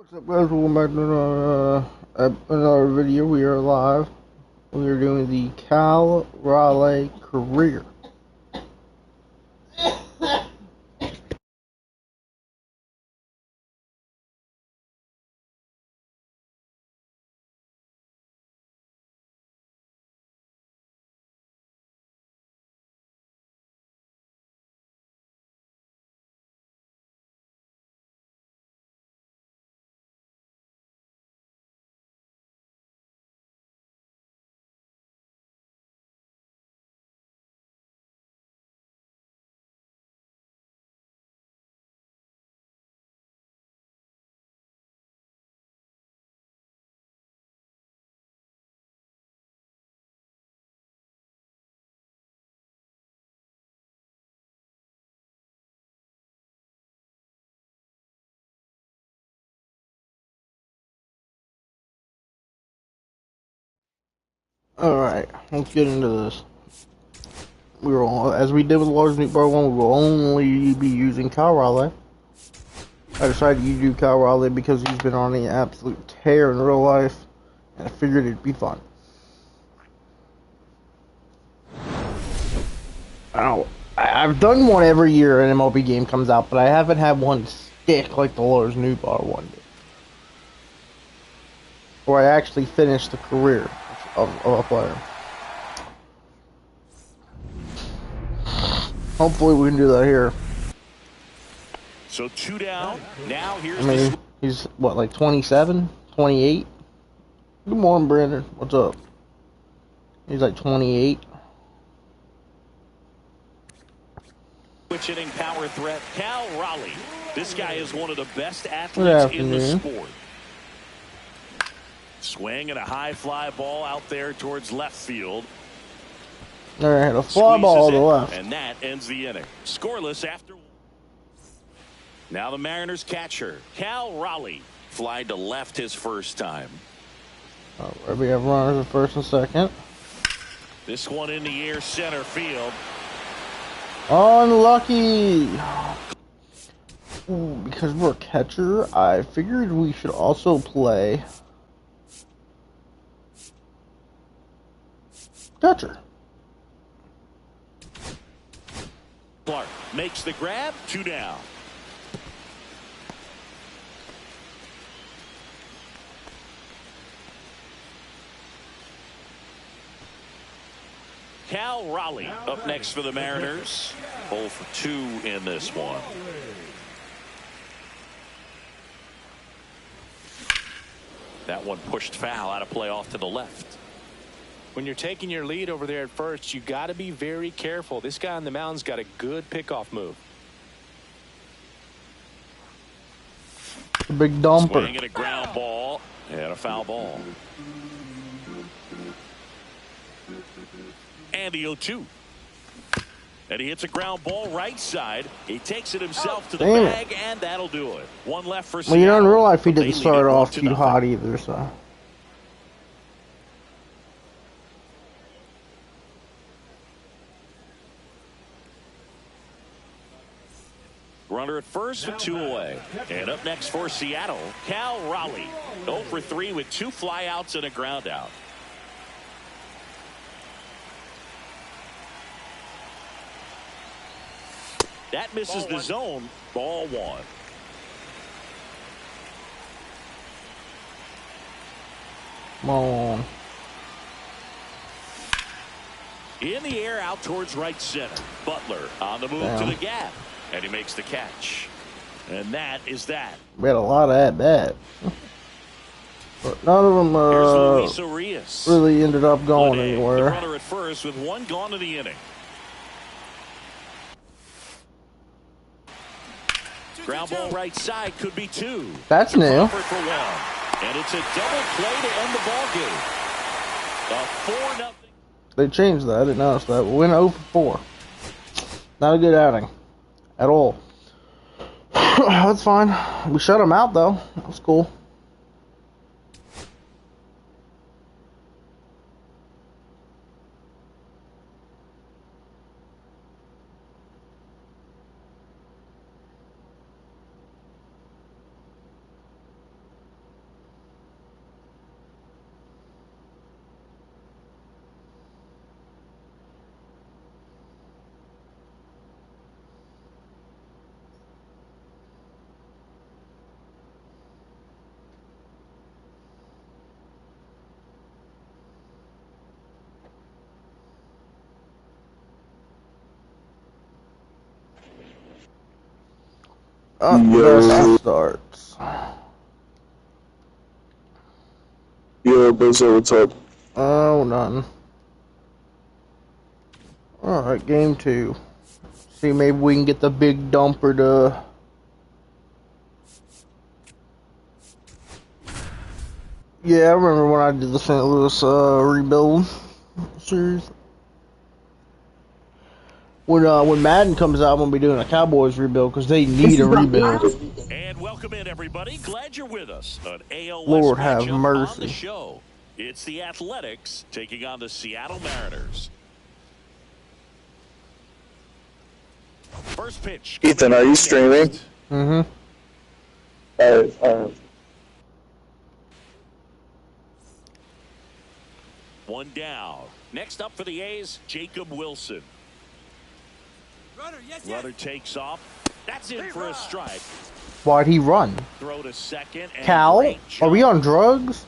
What's up, guys? Welcome back to another video. We are live. We are doing the Cal Raleigh career. Alright, let's get into this. As we did with the large nuke bar one, we will only be using Cal Raleigh. I decided to do Cal Raleigh because he's been on the absolute tear in real life, and I figured it'd be fun. I've done one every year an MLB game comes out, but I haven't had one stick like the large nuke bar one did. Where I actually finished the career of a player. Hopefully we can do that here. So 2 down. Now he's what, like 27, 28? Good morning, Brandon. What's up? He's like 28. Switch hitting power threat, Cal Raleigh. This guy is one of the best athletes in the sport. Swing and a high fly ball out there towards left field. Alright, a fly ball to the left. And that ends the inning. Scoreless after. Now the Mariners catcher, Cal Raleigh, flied to left his first time. Alright, we have runners at first and second. This one in the air center field. Unlucky! Ooh, because we're a catcher, I figured we should also play catcher. Clark makes the grab, 2 down. Cal Raleigh up next for the Mariners. 0 for 2 in this one. That one pushed foul out of play off to the left. When you're taking your lead over there at first, you got to be very careful. This guy on the mound's got a good pickoff move. A big dumper. Swing at a ground ball and a foul ball. And the 0-2. And he hits a ground ball right side. He takes it himself to the bag, and that'll do it. One left for Seattle. Well, you know, in real life, he didn't start off too hot either, so. Runner at first with 2 away. And up next for Seattle, Cal Raleigh. 0 for 3 with 2 flyouts and a ground out. That misses the zone. Ball 1. Come on. In the air out towards right center. Butler on the move to the gap. And he makes the catch. And that is that. We had a lot of at-bat. But none of them really ended up going anywhere. The runner at first with 1 gone in the inning. Ground ball right side could be 2. That's new. And it's a double play to end the ball game. A 4-0. They changed that. I didn't notice that. We went 0 for 4. Not a good outing at all. That's fine. We shut them out though. That's cool. Best starts. Yo, Bezzo, what's up? Oh, none. Alright, game 2. See, maybe we can get the big dumper to... Yeah, I remember when I did the St. Louis rebuild series. When Madden comes out, I'm gonna be doing a Cowboys rebuild because they need a rebuild. And welcome in, everybody. Glad you're with us. An AL Lord West have matchup mercy. on the show. It's the Athletics taking on the Seattle Mariners. First pitch. Ethan, are you streaming? Mm-hmm. Alright. One down. Next up for the A's, Jacob Wilson. Runner takes off. That's in for a strike. Why'd he run? Throw to second. And Cal? Are we on drugs?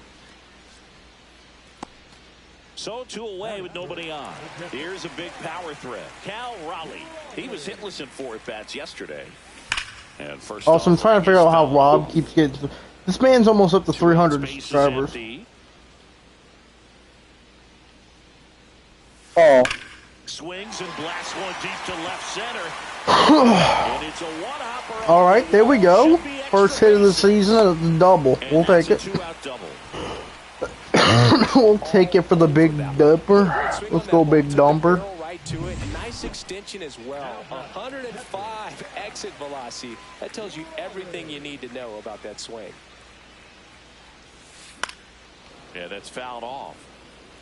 So 2 away with nobody on. Here's a big power threat. Cal Raleigh. He was hitless in 4 at-bats yesterday. And first Also, I'm trying to figure out how Rob keeps getting... This man's almost up to 300 subscribers. Oh. Swings and blasts one deep to left center. And it's a one-hopper. All right, there we go. First hit of the season, a double. We'll take it. We'll take it for the big dumper. Let's go, big dumper. Right to it. Nice extension as well. 105 exit velocity. That tells you everything you need to know about that swing. Yeah, that's fouled off.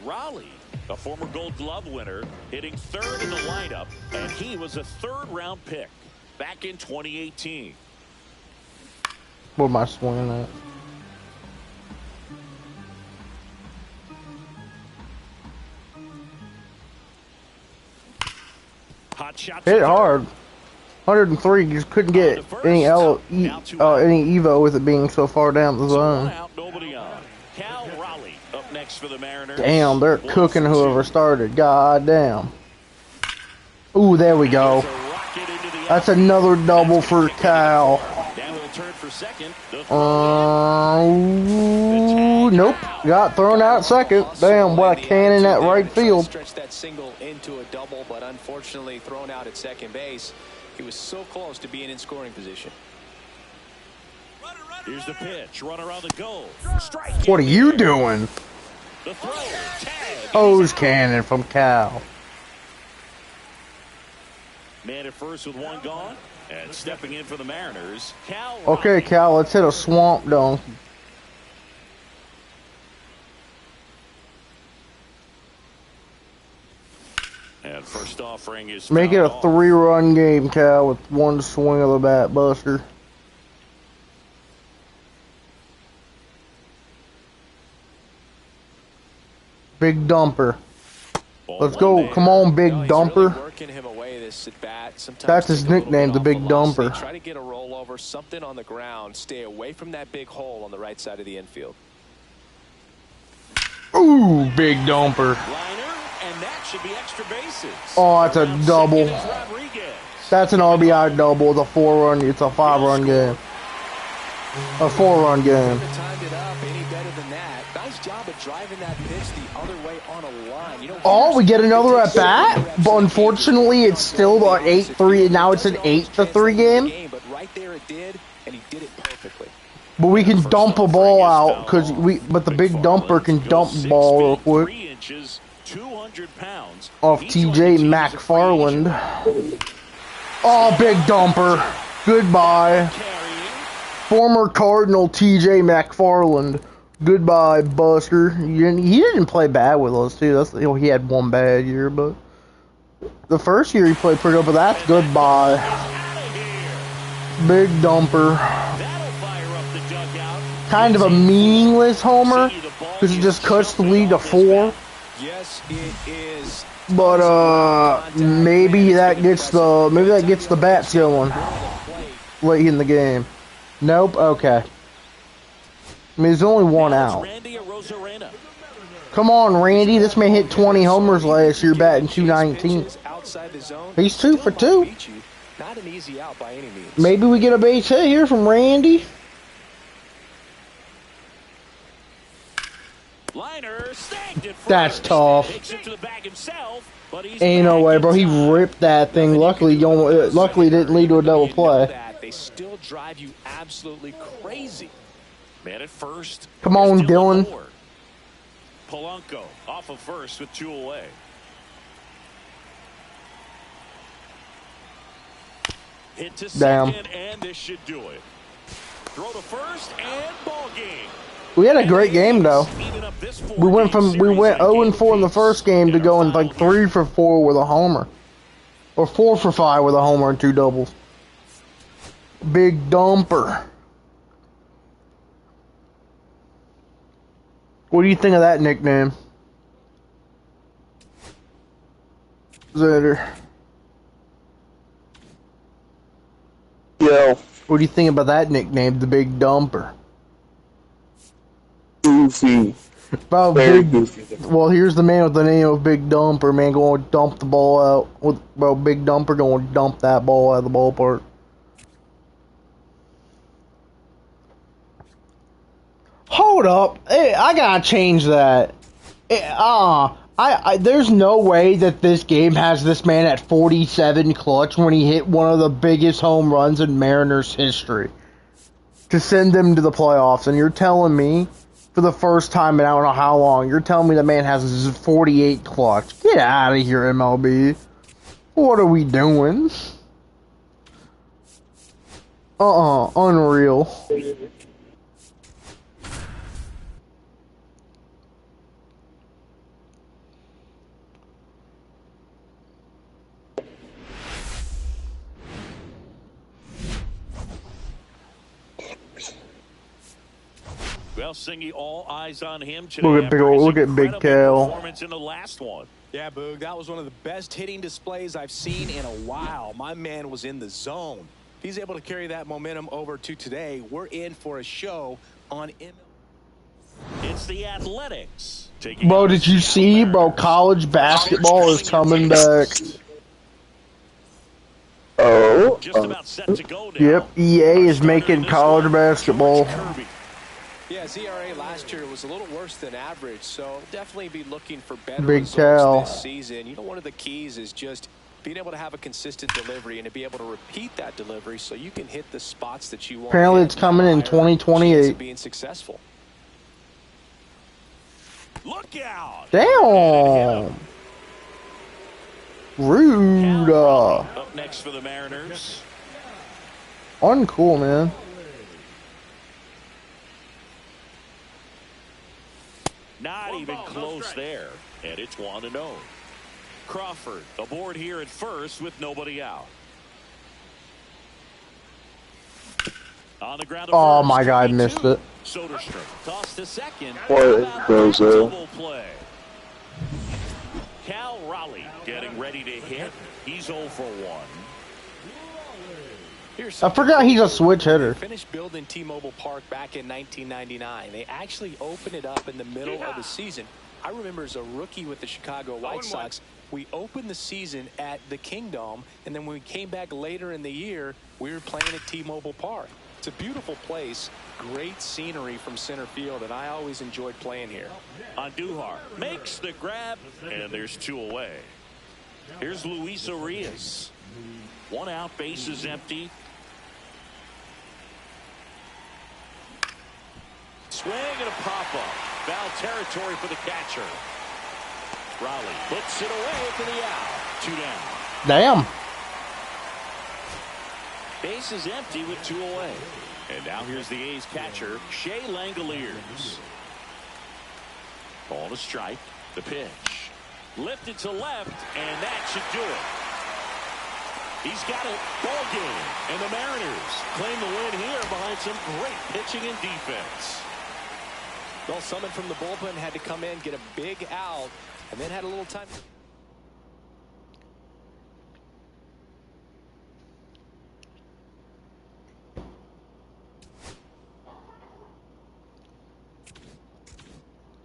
Raleigh, a former Gold Glove winner, hitting 3rd in the lineup, and he was a 3rd-round pick back in 2018. What am I swinging at? Hot shot. Hit it hard. 103. You just couldn't get any Evo with it being so far down the zone. Out, nobody on. Cal Raleigh up next for the Mariners. Damn, they're cooking whoever started. God damn. Ooh, there we go. That's another double for Cal. Nope. Got thrown out second. Damn, what a cannon at right field. Stretch that single into a double, but unfortunately thrown out at second base. He was so close to being in scoring position. Here's the pitch. Runner on the goal. Strike. What are you doing? The throw. Tag. Hose cannon from Cal. Man at first with 1 gone. And stepping in for the Mariners, Cal. Okay, Cal, let's hit a swamp donkey. And first offering is Make it a 3-run game, Cal, with 1 swing of the bat buster. Big dumper. Let's go. Come on, big dumper. That's his nickname, the big dumper. Try to get a rollover, something on the ground. Stay away from that big hole on the right side of the infield. Ooh, big dumper. And that should be extra bases. Oh, that's a double. That's an RBI double. It's a 4-run. It's a 5-run game. A 4-run game. Timed it up any better than that. Nice job of driving that pitch the other way on a line. You know, oh, we get another at bat, but unfortunately, it's still an 8-3. Now it's an 8-3 game. But right there it did, and he did it perfectly. But we can dump a ball out because but the big dumper can dump the ball real quick. 3 inches, 200 pounds. Off TJ McFarland. Oh, big dumper. Goodbye. Former Cardinal TJ McFarland. Goodbye, Buster. He didn't play bad with us too. He had 1 bad year, but the first year he played pretty good. But that's goodbye. Big dumper. Kind of a meaningless homer because it just cuts the lead to 4. Yes, it is. But maybe that gets the bats going late in the game. Nope. Okay. I mean, there's only 1 out. Come on, Randy. This man hit 20 homers last year, batting .219. He's 2 for 2. Not an easy out by any means. Maybe we get a base hit here from Randy. Liner snagged it. That's tough. Takes it to the bag himself, but he's Ain't no back way, in bro. He time. ripped that thing. Luckily, luckily it didn't lead to a double play. That they still drive you absolutely crazy. Man at first. Come on, They're still on Dylan. board. Polanco off of first with 2 away. Hit to Damn. second, and this should do it. Throw to first, and ball game. We had a great game though. We went 0-4 in the first game to going like 3 for 4 with a homer, or 4 for 5 with a homer and 2 doubles. Big dumper. What do you think of that nickname, Xander? Yo, What do you think about that nickname, the Big Dumper? goofy. Bro, Very goofy. well, here's the man with the name of Big Dumper, man, going to dump the ball out. Bro, Big Dumper going to dump that ball out of the ballpark. Hold up. Hey, I gotta change that. There's no way that this game has this man at 47 clutch when he hit one of the biggest home runs in Mariners history to send them to the playoffs. And you're telling me, for the first time in I don't know how long, you're telling me the man has 48 clutch. Get out of here, MLB. What are we doing? Unreal. Well, Singy, all eyes on him today. Look at Big Cal. Performance in the last one. Yeah, Boog, that was one of the best hitting displays I've seen in a while. My man was in the zone. If he's able to carry that momentum over to today, we're in for a show on MLB. It's the Athletics. Bro, did you see, bro, college basketball is coming back. Oh, Just about set to go now. Yep, EA is making college basketball. Yeah, ZRA last year was a little worse than average, so definitely be looking for better Big results Cal. this season. You know, one of the keys is just being able to have a consistent delivery and to be able to repeat that delivery so you can hit the spots that you want. Apparently it's coming in 2028. Being successful. Look out! Damn! Rude. Up next for the Mariners. Uncool, man. Not even close there. And it's 1-0. Crawford aboard here at first with nobody out. On the ground. Oh my God, missed it. Soderstrom tossed to second. What goes there? Double play. Cal Raleigh getting ready to hit. He's 0 for 1. I forgot he's a switch hitter. Finished building T-Mobile Park back in 1999. They actually opened it up in the middle of the season. I remember as a rookie with the Chicago White Sox, we opened the season at the Kingdom, and then when we came back later in the year, we were playing at T-Mobile Park. It's a beautiful place, great scenery from center field, and I always enjoyed playing here. Andujar makes the grab, and there's 2 away. Here's Luis Arias. 1 out, base is empty. Swing and a pop-up. Foul territory for the catcher. Raleigh puts it away for the out. 2 down. Damn. Base is empty with 2 away. And now here's the A's catcher, Shea Langoliers. Ball to strike. The pitch. Lifted to left, and that should do it. He's got it. Ball game. And the Mariners claim the win here behind some great pitching and defense. Well, someone from the bullpen had to come in, get a big out, and then had a little time.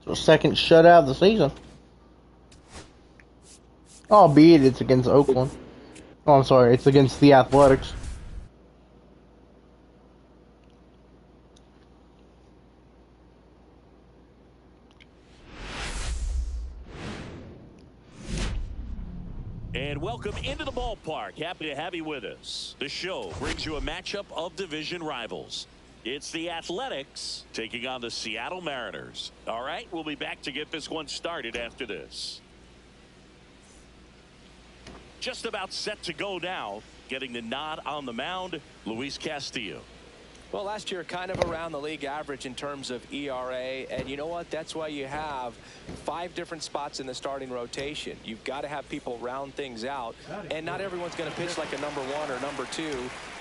So second shutout of the season. Albeit it's against Oakland. Oh, I'm sorry. It's against the Athletics. And welcome into the ballpark. Happy to have you with us. The show brings you a matchup of division rivals. It's the Athletics taking on the Seattle Mariners. All right, we'll be back to get this one started after this. Just about set to go now. Getting the nod on the mound, Luis Castillo. Well, last year kind of around the league average in terms of ERA, and you know what? That's why you have 5 different spots in the starting rotation. You've got to have people round things out, and not everyone's going to pitch like a number 1 or number 2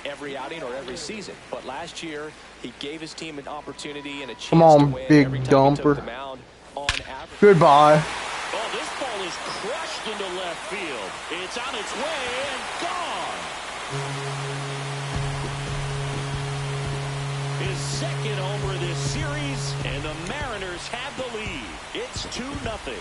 every outing or every season. But last year, he gave his team an opportunity and a chance to win big every time he took dumper. the mound on average. Goodbye. Oh, this ball is crushed into left field. It's on its way and gone. His second homer of this series, and the Mariners have the lead. It's 2-0.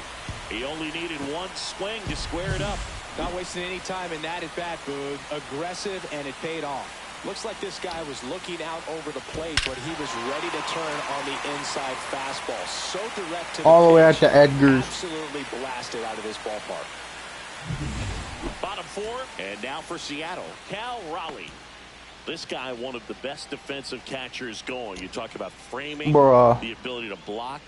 He only needed one swing to square it up. Not wasting any time in that at bat, Boog. Aggressive, and it paid off. Looks like this guy was looking out over the plate, but he was ready to turn on the inside fastball. So direct to the All the way out pitch. to Edgar's. Absolutely blasted out of this ballpark. Bottom 4, and now for Seattle, Cal Raleigh. This guy, one of the best defensive catchers going. You talk about framing, Bruh. the ability to block.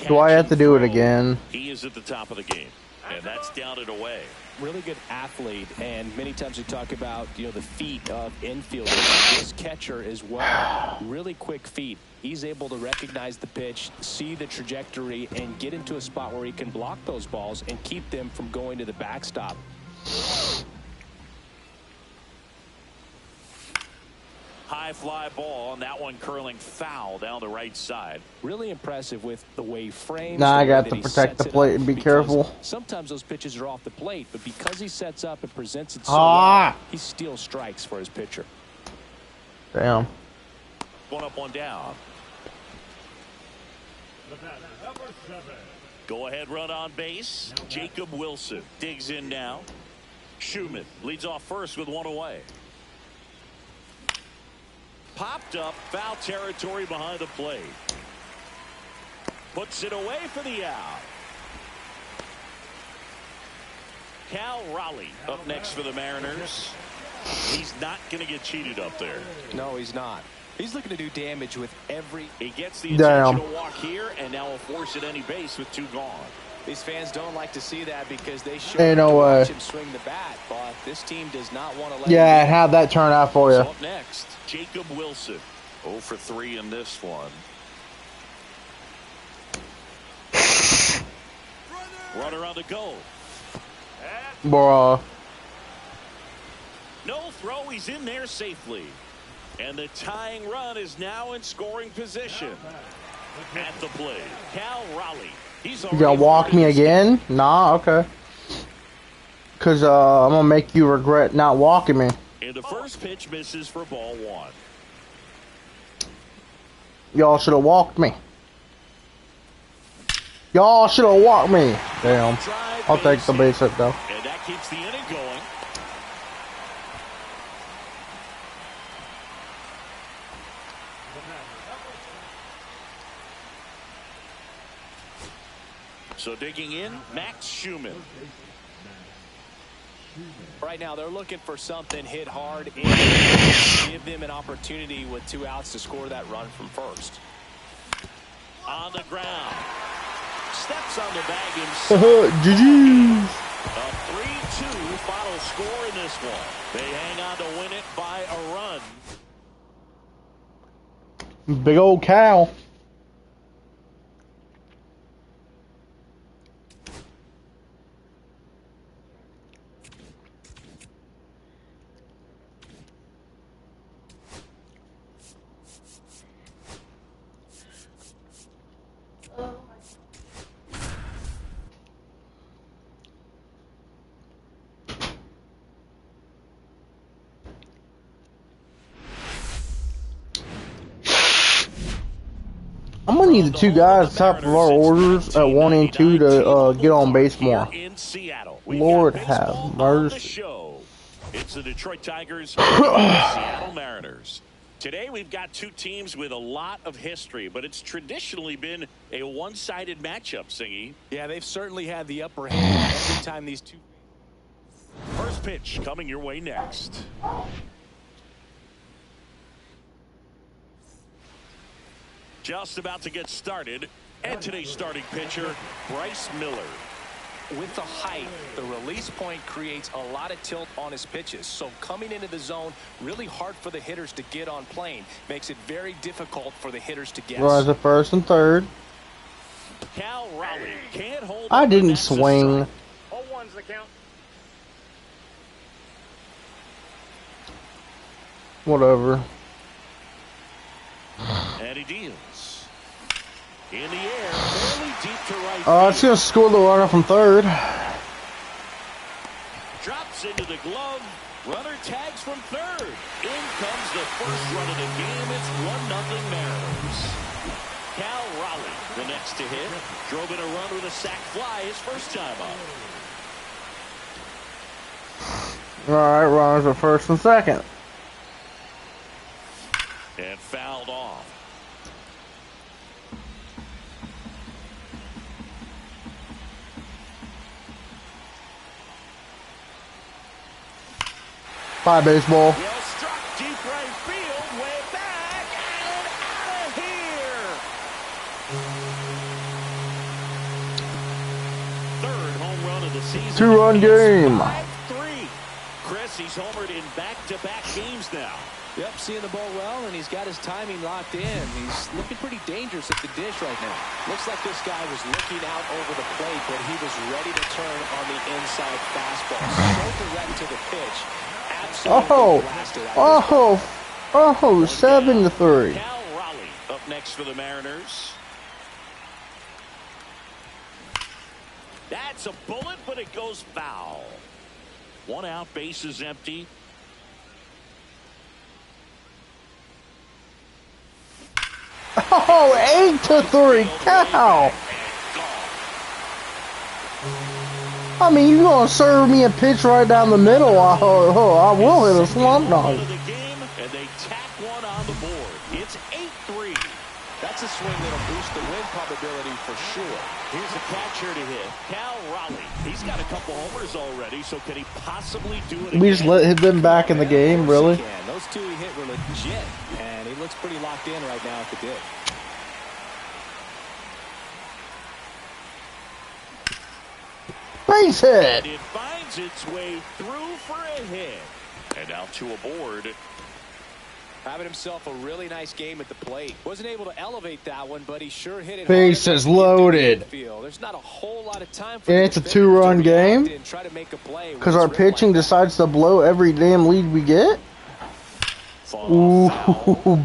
Do I have to do it throw. again? He is at the top of the game, and that's down and away. Really good athlete, and many times we talk about, you know, the feet of infielders. This catcher as well, really quick feet. He's able to recognize the pitch, see the trajectory, and get into a spot where he can block those balls and keep them from going to the backstop. High fly ball, and that one curling foul down the right side. Really impressive with the way he frames. Now I the way got that to he protect sets the it plate up, and be because careful. Sometimes those pitches are off the plate, but because he sets up and presents it so Ah. well, he steals strikes for his pitcher. Damn. One up, one down. Go ahead run on base. Jacob Wilson digs in now. Schumann leads off first with one away. Popped up, foul territory behind the plate. Puts it away for the out. Cal Raleigh up next for the Mariners. He's not going to get cheated up there. No, he's not. He's looking to do damage with every... He gets the Damn. intentional walk here, and now will force at any base with 2 gone. These fans don't like to see that because they show Ain't no to way. watch him swing the bat, but this team does not want to let Yeah, him do how'd that turn out for So you? up next, Jacob Wilson. 0 for 3 in this one. Runner on the go. Bruh. No throw. He's in there safely. And the tying run is now in scoring position. At the plate, Cal Raleigh. He's You gonna walk me again? Nah, okay. Cause I'm gonna make you regret not walking me. And the first pitch misses for ball 1. Y'all should have walked me. Y'all should have walked me. Damn. I'll take the base hit though. And that keeps the inning going. So digging in, Max Schumann. Right now, they're looking for something hit hard and give them an opportunity with 2 outs to score that run from first. On the ground. Steps on the bag himself. GG's. A 3-2 final score in this one. They hang on to win it by a run. Big old cow. I'm gonna need the 2 guys top of our orders at 1 and 2 to get on base more. In Seattle. We've Lord got baseball have on the mercy. show. It's the Detroit Tigers and the Seattle Mariners. Today we've got two teams with a lot of history, but it's traditionally been a one-sided matchup, Singy. Yeah, they've certainly had the upper hand every time these two. First pitch coming your way next. Just about to get started, and today's starting pitcher, Bryce Miller. With the height, the release point creates a lot of tilt on his pitches. So coming into the zone, really hard for the hitters to get on plane. Makes it very difficult for the hitters to guess. Rise at first and third. Cal Raleigh can't hold. I didn't swing. 0-1's the count. Whatever. And he deals. In the air, fairly deep to right. It's gonna score the runner from third. Drops into the glove. Runner tags from third. In comes the first run of the game. It's 1-0 Mariners. Cal Raleigh, the next to hit, drove in a run with a sac fly his first time up. All right, runners at first and second. And fouled off. Bye, baseball. Well struck deep right field, way back and out of here. Third home run of the season. Two-run game. 5-3. Chris, he's homered in back-to-back games now. Yep, seeing the ball well, and he's got his timing locked in. He's looking pretty dangerous at the dish right now. Looks like this guy was looking out over the plate, but he was ready to turn on the inside fastball. So direct to the pitch. Oh, 7-3. Cal Raleigh up next for the Mariners. That's a bullet, but it goes foul. One out, base is empty. Oh, 8-3. Cow. I mean, you're going to serve me a pitch right down the middle. I will hit a slump dog. And they tack one on the board. It's 8-3. That's a swing that'll boost the win probability for sure. Here's a catcher to hit. Cal Raleigh. He's got a couple homers already, so can he possibly do it again? We just hit them back in the game, really? Those two he hit were legit, and he looks pretty locked in right now at the dig. Base hit. It finds its way through for a hit. And out to a board. Having himself a really nice game at the plate. Wasn't able to elevate that one, but he sure hit it. Base is loaded. There's not a whole lot of time for It's a two-run game because our pitching decides to blow every damn lead we get. Ooh,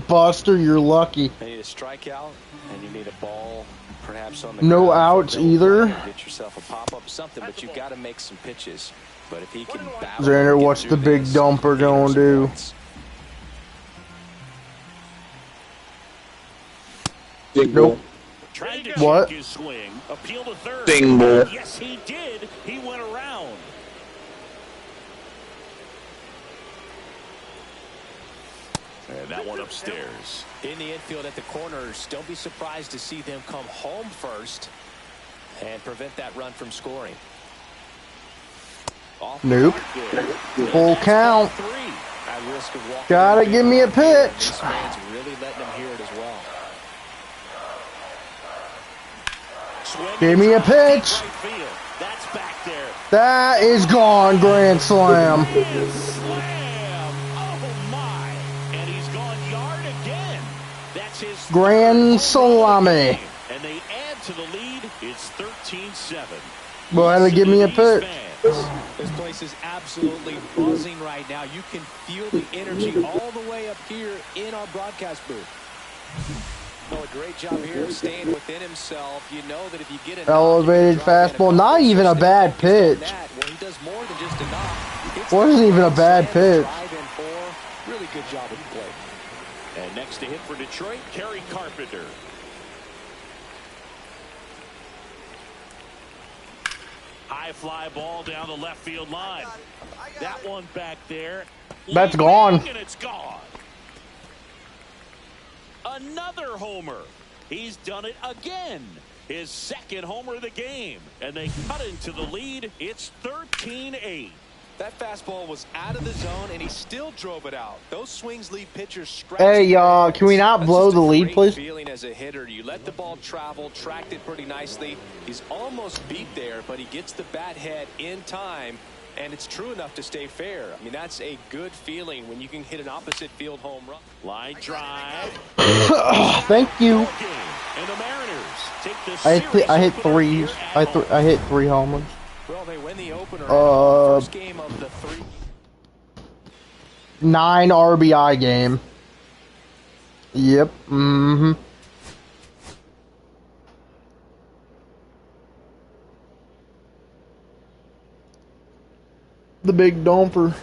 Buster, you're lucky. You need a strikeout, and you need a ball, perhaps on the no ground. outs either. Get yourself a pop-up, something, but you've got to make some pitches. But if he can battle, Xander, what's the big dumper gonna do? Nope. Tried to What? check his swing. Appeal to third. Ding ball. Yes, he did. He went around. And that one upstairs. In the infield at the corners, don't be surprised to see them come home first and prevent that run from scoring. Nope. Full count. Gotta give me a pitch. Really letting them hear it as well. Give me a pitch. That's back there. That is gone. Grand slam. Slam. Oh my. And he's gone yard again. That's his Grand salami. And they add to the lead. It's 13-7. Well, had to give me a pitch. This place is absolutely buzzing right now. You can feel the energy all the way up here in our broadcast booth. Oh, a great job here of staying within himself. You know that if you get an elevated fastball, not even a bad pitch. Well, he does more than just enough. Wasn't even a bad pitch. Really good job at the plate. And next to hit for Detroit, Kerry Carpenter. High fly ball down the left field line. That one back there. That's gone. And it's gone. Another homer. He's done it again. His second homer of the game. And they cut into the lead. It's 13-8. That fastball was out of the zone, and he still drove it out. Those swings leave pitchers scratched. Hey, y'all, can we not blow the lead, please? Feeling as a hitter, you let the ball travel, tracked it pretty nicely. He's almost beat there, but he gets the bat head in time, and it's true enough to stay fair. I mean, that's a good feeling when you can hit an opposite field home run. Line drive. Thank you. And the Mariners take the I hit threes. I hit 3 homers. Well, they win the opener. First game of the 3. 9 RBI game. Yep. Mm-hmm. The big dumper.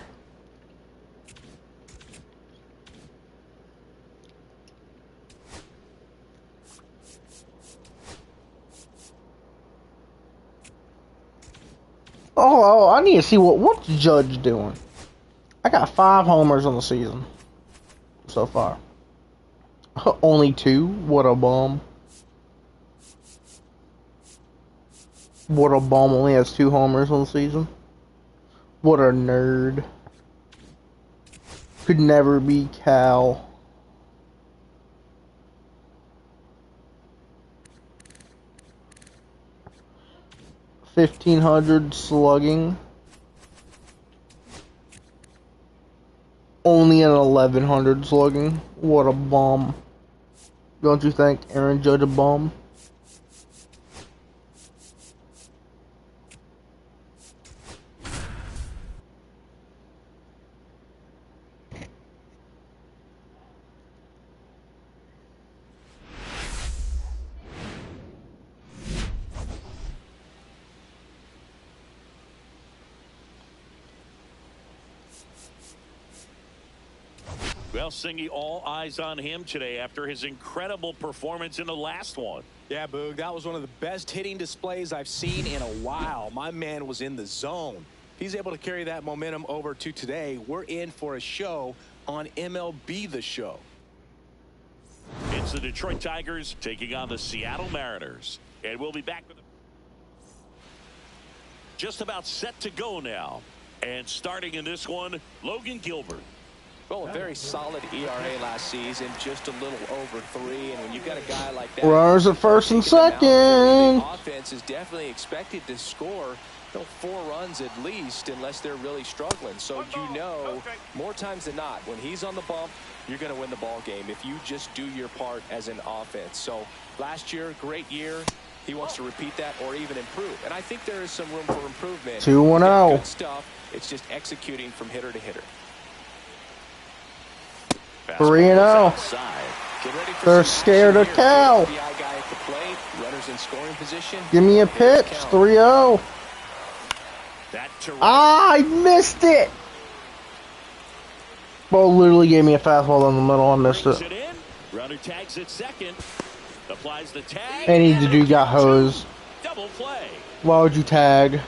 Oh, I need to see what's Judge doing. I got 5 homers on the season so far. Only 2. What a bum. What a bum. Only has 2 homers on the season. What a nerd. Could never be Cal. $1,500 slugging. Only an 1,100 slugging. What a bum. Don't you think Aaron Judge a bum? Well, Singy, all eyes on him today after his incredible performance in the last one. Yeah, Boog, that was one of the best hitting displays I've seen in a while. My man was in the zone. If he's able to carry that momentum over to today, we're in for a show on MLB The Show. It's the Detroit Tigers taking on the Seattle Mariners. And we'll be back with them. Just about set to go now. And starting in this one, Logan Gilbert. Well, a very solid ERA last season, just a little over 3. And when you've got a guy like that, Runners at first and second. The offense is definitely expected to score 4 runs at least, unless they're really struggling. So you know, more times than not, when he's on the bump, you're going to win the ball game if you just do your part as an offense. So last year, great year. He wants to repeat that or even improve. And I think there is some room for improvement. 2-0. Good stuff. It's just executing from hitter to hitter. 3-0. They're scared of Cal. Give me a pitch. 3-0. Ah, I missed it. Ball literally gave me a fastball in the middle. I missed it. Runner tags at second. Applies the tag. Any dude got hosed. Double play. Why would you tag?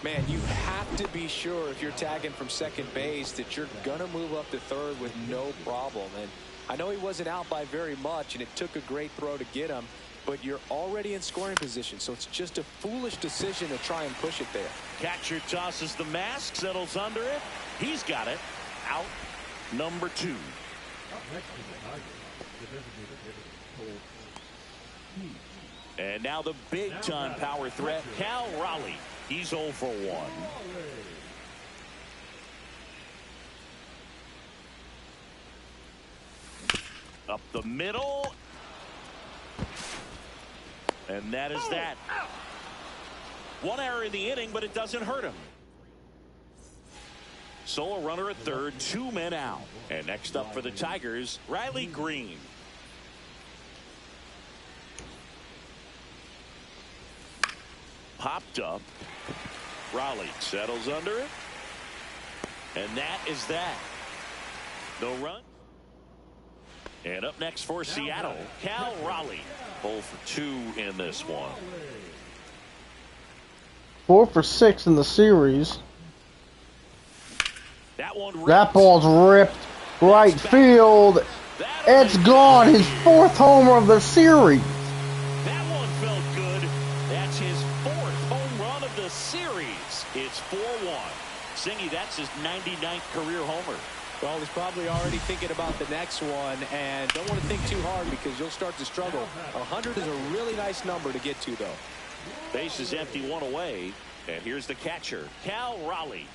Man, you have to be sure if you're tagging from second base that you're going to move up to third with no problem. And I know he wasn't out by very much, and it took a great throw to get him, but you're already in scoring position, so it's just a foolish decision to try and push it there. Catcher tosses the mask, settles under it. He's got it. Out number 2. And now the big-time power threat, Cal Raleigh. He's 0 for 1. Up the middle. And that is that. 1 error in the inning, but it doesn't hurt him. So a runner at third, 2 men out. And next up for the Tigers, Riley Green. Popped up. Raleigh settles under it. And that is that. No run. And up next for Seattle, Cal Raleigh. 0 for 2 in this one. 4 for 6 in the series. That one ripped. That ball's ripped right field. It's gone. His 4th homer of the series. That one felt good. That's his 4th home run of the series. It's 4-1. Singy, that's his 99th career homer. Well, he's probably already thinking about the next one, and don't want to think too hard because you'll start to struggle. 100 is a really nice number to get to, though. Base is empty, 1 away. And here's the catcher, Cal Raleigh.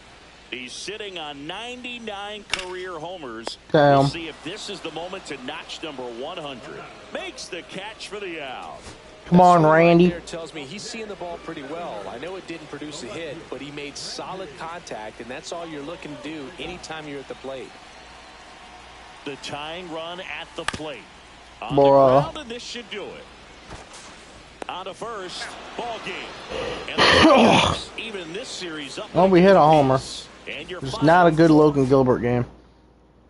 He's sitting on 99 career homers. Damn. We'll see if this is the moment to notch number 100. Makes the catch for the out. Come on, Randy. There tells me he's seeing the ball pretty well. I know it didn't produce a hit, but he made solid contact, and that's all you're looking to do anytime you're at the plate. The tying run at the plate. On Bruh. the ground, and this should do it. On to first, ball game. And the even this series up. Well, we hit a homer. And you're It's not a good Logan Gilbert game.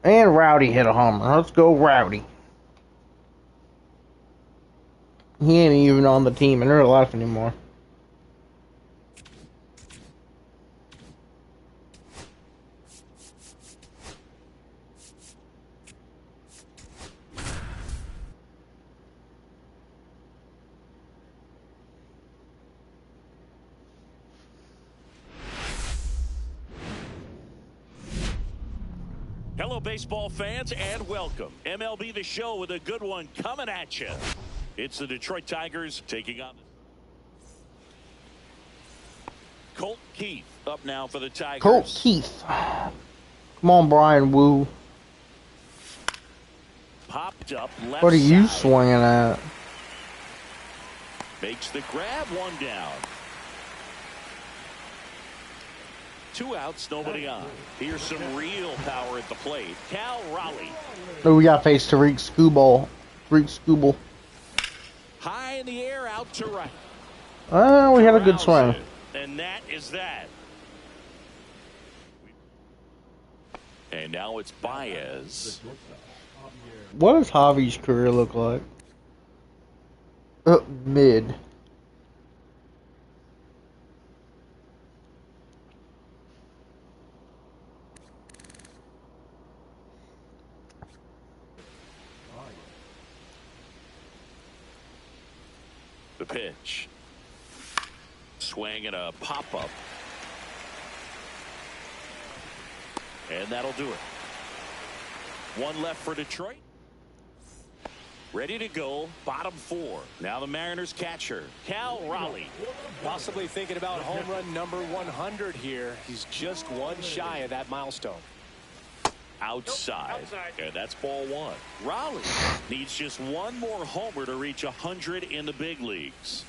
And Rowdy hit a homer. Let's go, Rowdy. He ain't even on the team in real life anymore. Hello, baseball fans, and welcome. MLB The Show with a good one coming at you. It's the Detroit Tigers taking on Colt Keith up now for the Tigers. Colt Keith. Come on, Brian Wu. Popped up left What are you side. swinging at? Makes the grab, 1 down. 2 outs, nobody on. Here's some real power at the plate. Cal Raleigh. Oh, we got face to Tariq Skubal. Tariq Skubal. High in the air, out to right. We had a good swing. And that is that. And now it's Baez. What does Javi's career look like? Mid. The pitch. Swing and a pop-up. And that'll do it. 1 left for Detroit. Ready to go, bottom 4. Now the Mariners catcher, Cal Raleigh. Possibly thinking about home run number 100 here. He's just 1 shy of that milestone. Outside. And that's ball 1. Raleigh needs just 1 more homer to reach 100 in the big leagues.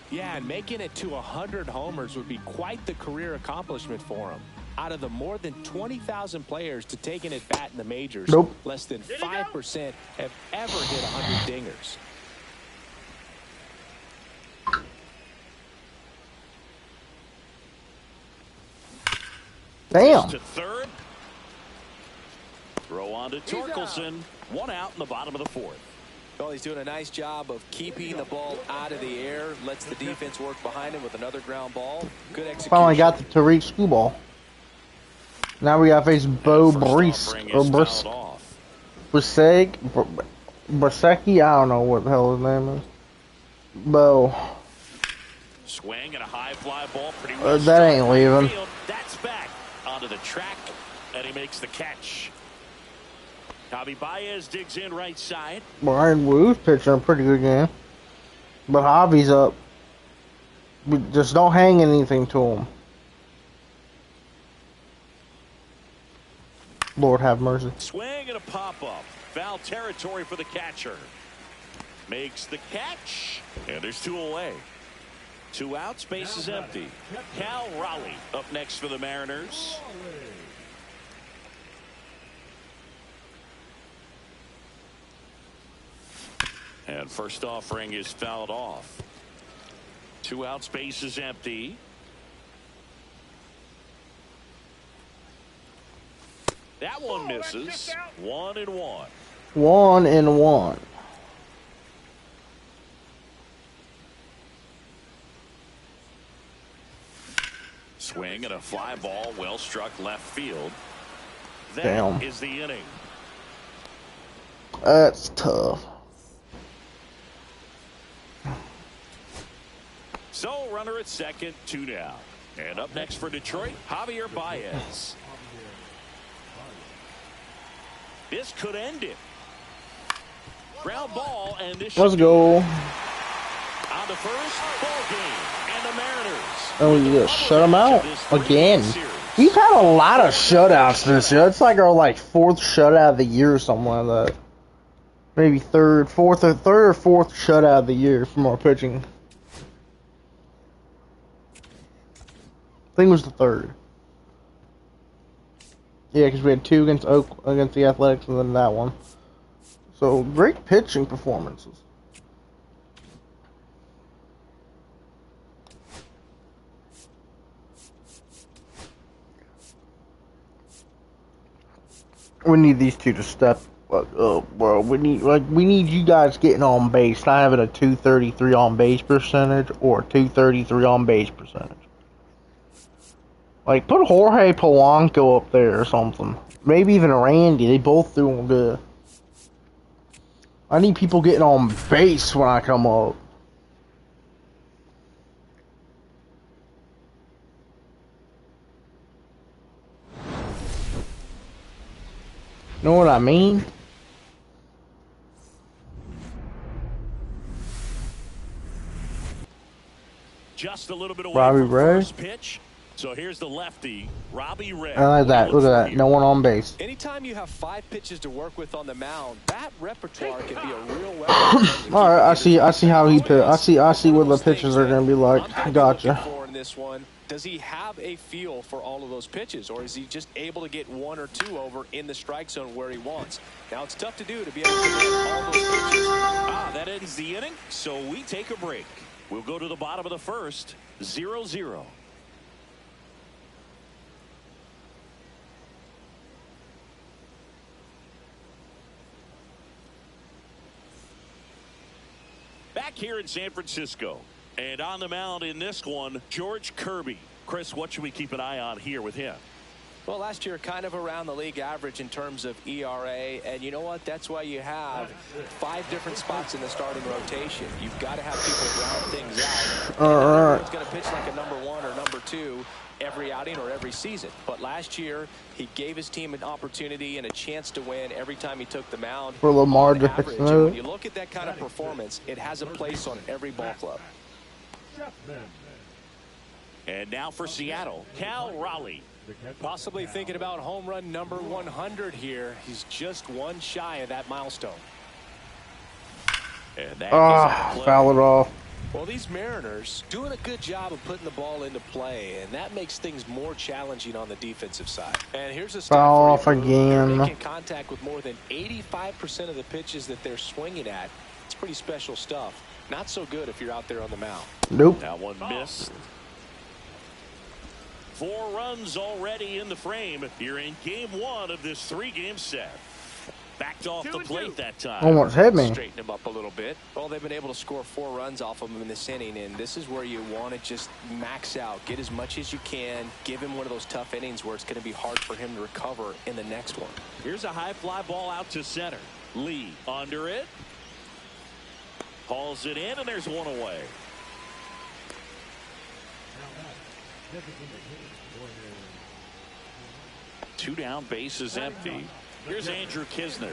Yeah, and making it to 100 homers would be quite the career accomplishment for him. Out of the more than 20,000 players to take an at-bat in the majors, Nope. less than 5% have ever hit 100 dingers. Damn. To third. Throw on to Torkelson. 1 out in the bottom of the 4th. Well, he's doing a nice job of keeping the ball out of the air. Lets the defense work behind him with another ground ball. Good execution. Finally got the Tariq Skubal. Now we got to face Bo Brisek. Or Brisecki? I don't know what the hell his name is. Bo. Swing and a high fly ball. Pretty well That ain't leaving. That's back onto the track, and he makes the catch. Javi Baez digs in right side. Brian Wu's pitching a pretty good game. But Javi's up. Just don't hang anything to him. Lord have mercy. Swing and a pop-up. Foul territory for the catcher. Makes the catch. And there's 2 away. 2 outs, base is empty. Cal Raleigh up next for the Mariners. And first offering is fouled off. 2 outs, base is empty. That one misses. 1-1. 1-1. Swing and a fly ball, well struck left field. That Damn. is the inning. That's tough. So runner at second, 2 down. And up next for Detroit, Javier Baez. This could end it. Ground ball, and this Let's go. on the first ball game, and the Mariners. Oh, you just shut them out again. We've had a lot of shutouts this year. It's like our fourth shutout of the year or something like that. Maybe third or fourth shutout of the year from our pitching. I think it was the third. Yeah, because we had 2 against the Athletics and then that one. So great pitching performances. We need these two to step up, bro. We need you guys getting on base, not having a 233 on base percentage or a 233 on base percentage. Like, put Jorge Polanco up there or something. Maybe even Randy. They both doing good. I need people getting on base when I come up. Know what I mean? Just a little bit away Robbie from Ray. first pitch. So here's the lefty, Robbie Ray. I like that. Look at that. No one on base. Anytime you have 5 pitches to work with on the mound, that repertoire can be a real weapon. All right, I see how he pitch. I see what the pitches are gonna be like. Gotcha. In this one, does he have a feel for all of those pitches, or is he just able to get 1 or 2 over in the strike zone where he wants? Now it's tough to do to be able to get all those pitches. That ends the inning. So we take a break. We'll go to the bottom of the first, 0-0. Back here in San Francisco, and on the mound in this one, George Kirby. Chris, what should we keep an eye on here with him? Well, last year kind of around the league average in terms of ERA, and you know what? That's why you have 5 different spots in the starting rotation. You've got to have people round things out. It's going to pitch like a number 1 or number 2 every outing or every season. But last year, he gave his team an opportunity and a chance to win every time he took the mound. For Lamar to fix it. When you look at that kind of performance, it has a place on every ball club. And now for Seattle, Cal Raleigh. Possibly thinking about home run number 100 here. He's just 1 shy of that milestone. And that foul it off. Well, these Mariners doing a good job of putting the ball into play, and that makes things more challenging on the defensive side. And here's a foul off again. Making contact with more than 85% of the pitches that they're swinging at. It's pretty special stuff. Not so good if you're out there on the mound. Nope. That one missed. 4 runs already in the frame here in game 1 of this 3-game set. Backed off the plate that time. Almost hit me. Straighten him up a little bit. Well, they've been able to score 4 runs off of him in this inning, and this is where you want to just max out. Get as much as you can. Give him one of those tough innings where it's going to be hard for him to recover in the next one. Here's a high fly ball out to center. Lee under it. Hauls it in, and there's 1 away. Two down, base is empty. Here's Andrew Kisner.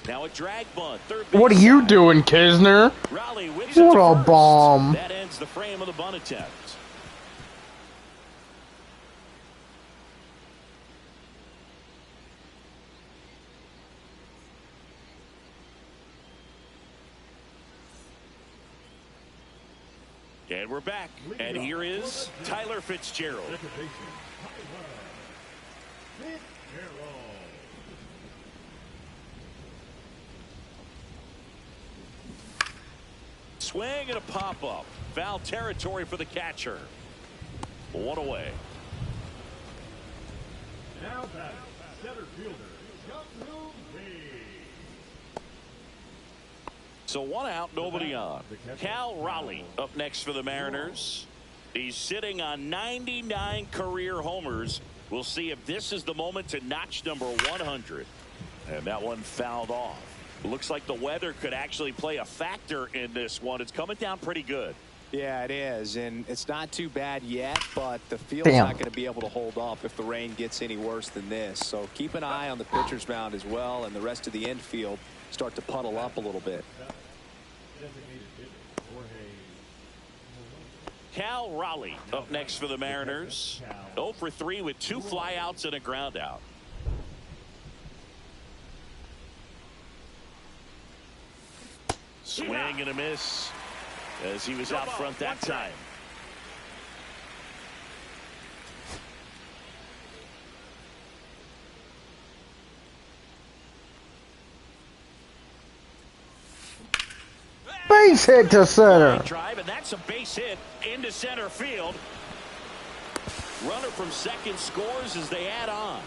Now a drag bunt. What are you doing, Kisner? Raleigh whips What it to a first. bomb. That ends the frame of the bunt attempt. And we're back. And here is Tyler Fitzgerald. Swing and a pop-up. Foul territory for the catcher. 1 away. Now back, center fielder, So 1 out, nobody on. Cal Raleigh up next for the Mariners. He's sitting on 99 career homers. We'll see if this is the moment to notch number 100. And that one fouled off. Looks like the weather could actually play a factor in this one. It's coming down pretty good. Yeah, it is, and it's not too bad yet, but the field's Damn. not going to be able to hold up if the rain gets any worse than this. So keep an eye on the pitcher's mound as well, and the rest of the infield start to puddle up a little bit. Cal Raleigh up next for the Mariners. 0 for 3 with 2 flyouts and a ground out. Swing and a miss as he was out front that time. Base hit to center. Drive, and that's a base hit into center field. Runner from second scores as they add on.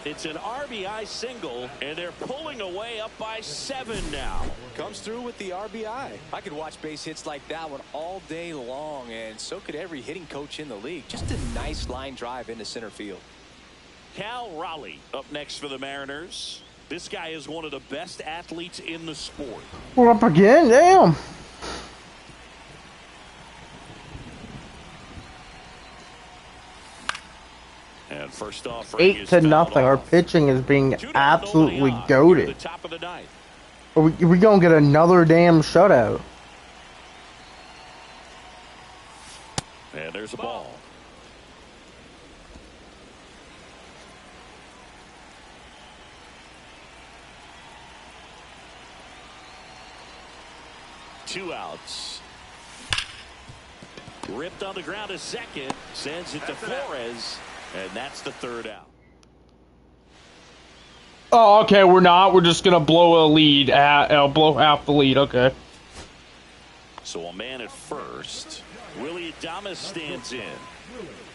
It's an RBI single, and they're pulling away up by 7 now. Comes through with the RBI. I could watch base hits like that one all day long, and so could every hitting coach in the league. Just a nice line drive into center field. Cal Raleigh up next for the Mariners. This guy is one of the best athletes in the sport. We're up again, damn. And first off, 8-0. Our pitching is being absolutely goated. Top of the ninth. Are we gonna get another damn shutout? And there's a ball. Two outs. Ripped on the ground a second. Sends it to Flores. And that's the 3rd out. Oh, okay, we're not. We're just gonna blow a lead. Blow half the lead, okay. So a man at first. Willie Adames stands in.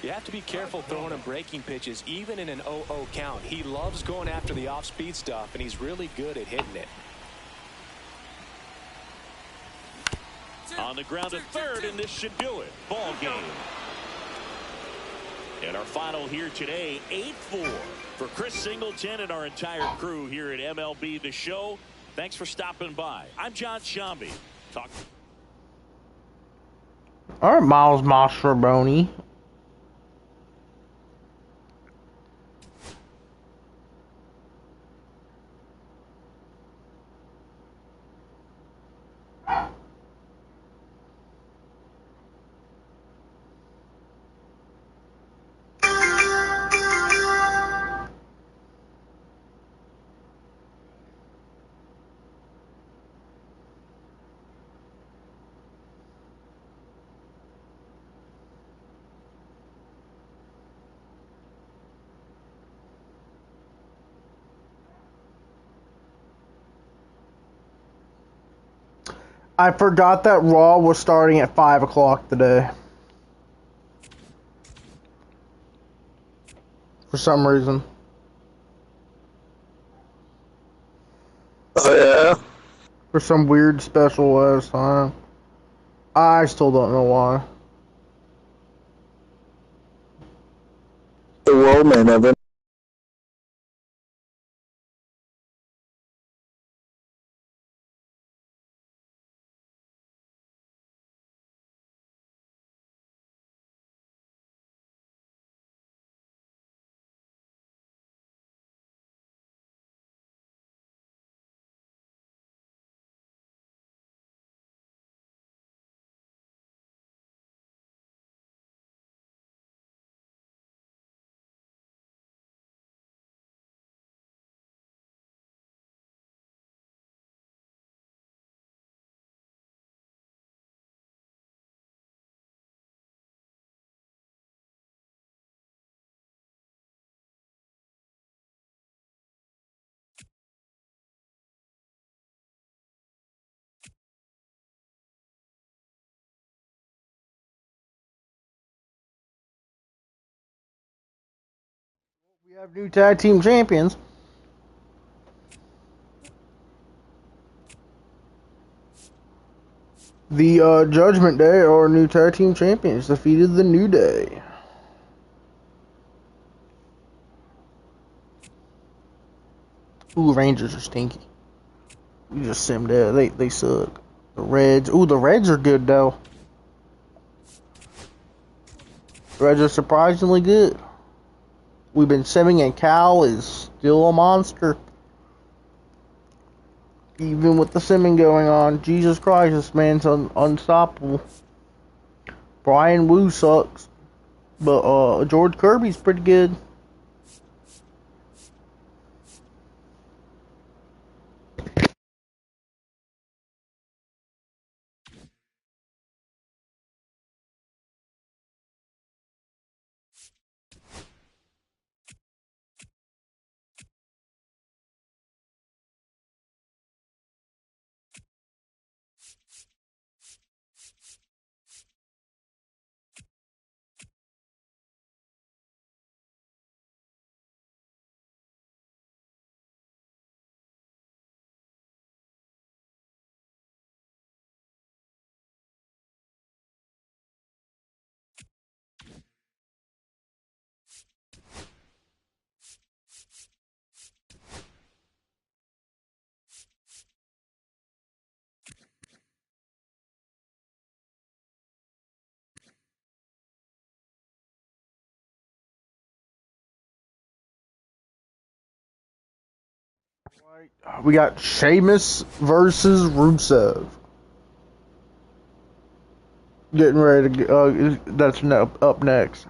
You have to be careful throwing him breaking pitches, even in an 0-0 count. He loves going after the off-speed stuff, and he's really good at hitting it. On the ground at third, and this should do it. Ball game. And our final here today, 8-4 for Chris Singleton and our entire crew here at MLB The Show. Thanks for stopping by. I'm John Shambi. Talk. All right, Miles Mastrobuoni. I forgot that Raw was starting at 5 o'clock today. For some reason. Oh, yeah? For some weird special last time. I still don't know why. The world may never. We have new tag team champions. The Judgment Day, our new tag team champions, defeated the New Day. Ooh, Rangers are stinky. You just sim there. They suck. The Reds. Ooh, the Reds are good though. The Reds are surprisingly good. We've been simming and Cal is still a monster. Even with the simming going on. Jesus Christ, this man's unstoppable. Brian Wu sucks. But George Kirby's pretty good. We got Sheamus versus Rusev. Getting ready to that's up next.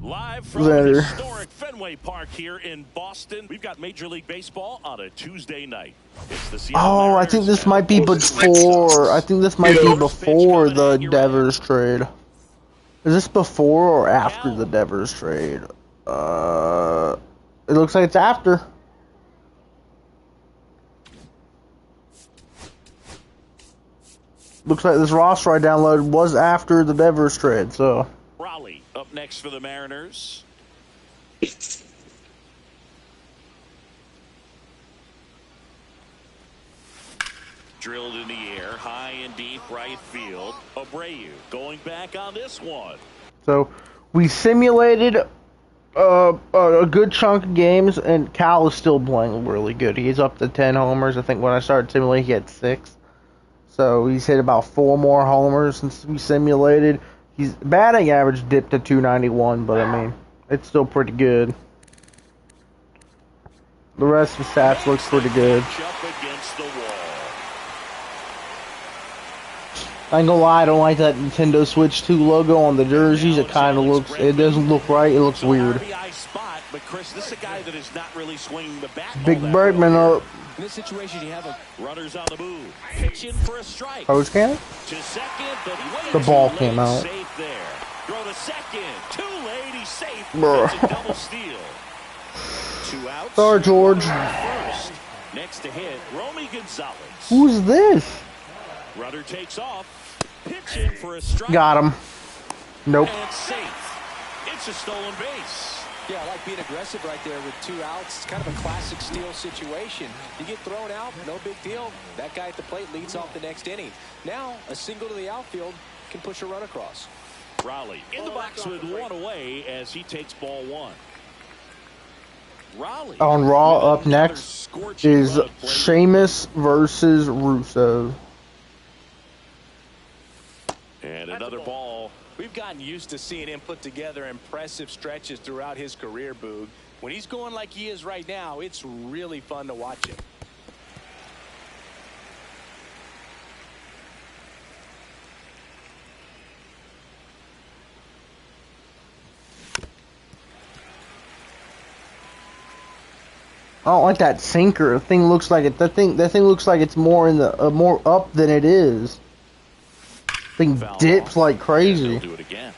Live from the historic Fenway Park here in Boston, we've got Major League Baseball on a Tuesday night. It's the Seattle I think this might be before. I think this might be before the Devers trade. Is this before or after the Devers trade? It looks like it's after. Looks like this roster I downloaded was after the Devers trade, so. Raleigh up next for the Mariners. Drilled in the air, high and deep right field. Abreu going back on this one. So, we simulated a good chunk of games, and Cal is still playing really good. He's up to 10 homers. I think when I started simulating, he had 6. So, he's hit about 4 more homers since we simulated. His batting average dipped to 291, but I mean, it's still pretty good. The rest of the stats looks pretty good. I ain't gonna lie, I don't like that Nintendo Switch 2 logo on the jerseys. It kind of looks, it doesn't look right. It looks weird. But Chris, this is a guy that is not really swinging the bat. Big Bergman up. In this situation, you have a runners on the move. Pitching for a strike. Hose can? To second, but the ball came out. Safe there. Throw to second. Too late. He's safe. Bruh. It's a double steal. 2 outs. Sorry, George. First. Next to hit, Romy Gonzalez. Who's this? Rudder takes off. Pitching for a strike. Got him. Nope. And safe. It's a stolen base. Yeah, I like being aggressive right there with 2 outs. It's kind of a classic steal situation. You get thrown out, no big deal. That guy at the plate leads off the next inning. Now, a single to the outfield can push a run across. Raleigh in the box with 1 away as he takes ball 1. Raleigh. On Raw up next is Sheamus versus Rusev. And another ball. We've gotten used to seeing him put together impressive stretches throughout his career, Boog. When he's going like he is right now, it's really fun to watch him. I don't like that sinker. The thing looks like it. That thing looks like it's more in the more up than it is. Thing dips like crazy. Do it again.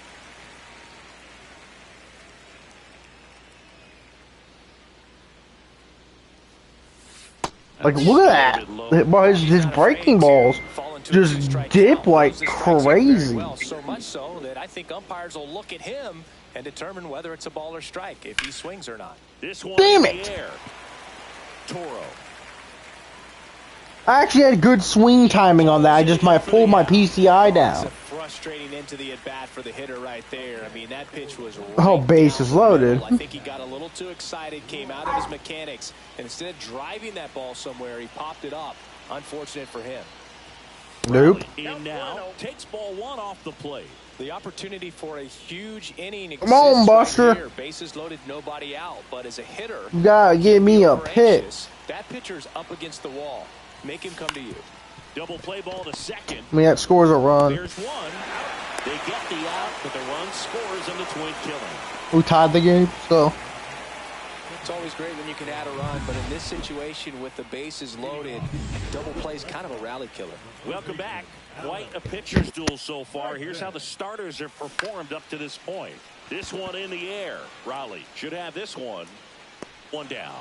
Like, look at that! But his breaking balls just dip like crazy. Well, so much so that I think umpires will look at him and determine whether it's a ball or strike if he swings or not. This one Damn it! Toro. I actually had good swing timing on that. I just might pull my PCI down. It's a frustrating into the at-bat for the hitter right there. I mean, that pitch was right Oh, bases loaded. I think he got a little too excited, came out of his mechanics, and instead of driving that ball somewhere, he popped it up. Unfortunate for him. Nope. In now, takes ball one off the plate. The opportunity for a huge inning Come on, Buster. right here. Bases loaded, nobody out. But as a hitter, You gotta give me a pitch. that pitcher's up against the wall. Make him come to you. Double play ball to second. I mean, that scores a run. There's one. They get the out, but the run scores and the Twin killing. We tied the game, so. It's always great when you can add a run, but in this situation with the bases loaded, double play is kind of a rally killer. Welcome back. Quite a pitcher's duel so far. Here's how the starters have performed up to this point. This one in the air. Raleigh should have this one. One down.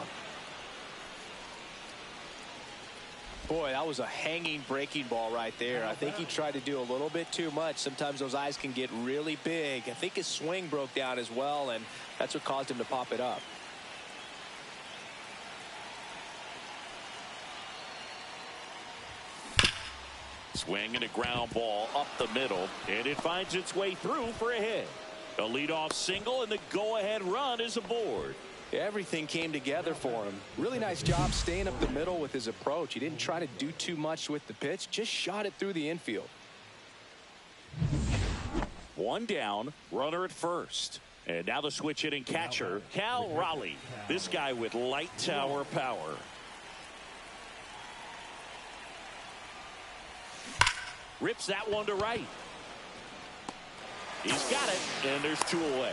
Boy, that was a hanging breaking ball right there. I think he tried to do a little bit too much. Sometimes those eyes can get really big. I think his swing broke down as well, and that's what caused him to pop it up. Swing and a ground ball up the middle, and it finds its way through for a hit. A leadoff single, and the go-ahead run is aboard. Everything came together for him. Really nice job staying up the middle with his approach. He didn't try to do too much with the pitch, just shot it through the infield. One down, runner at first. And now the switch hitting catcher, Cal Raleigh. This guy with light tower power. Rips that one to right. He's got it, and there's two away.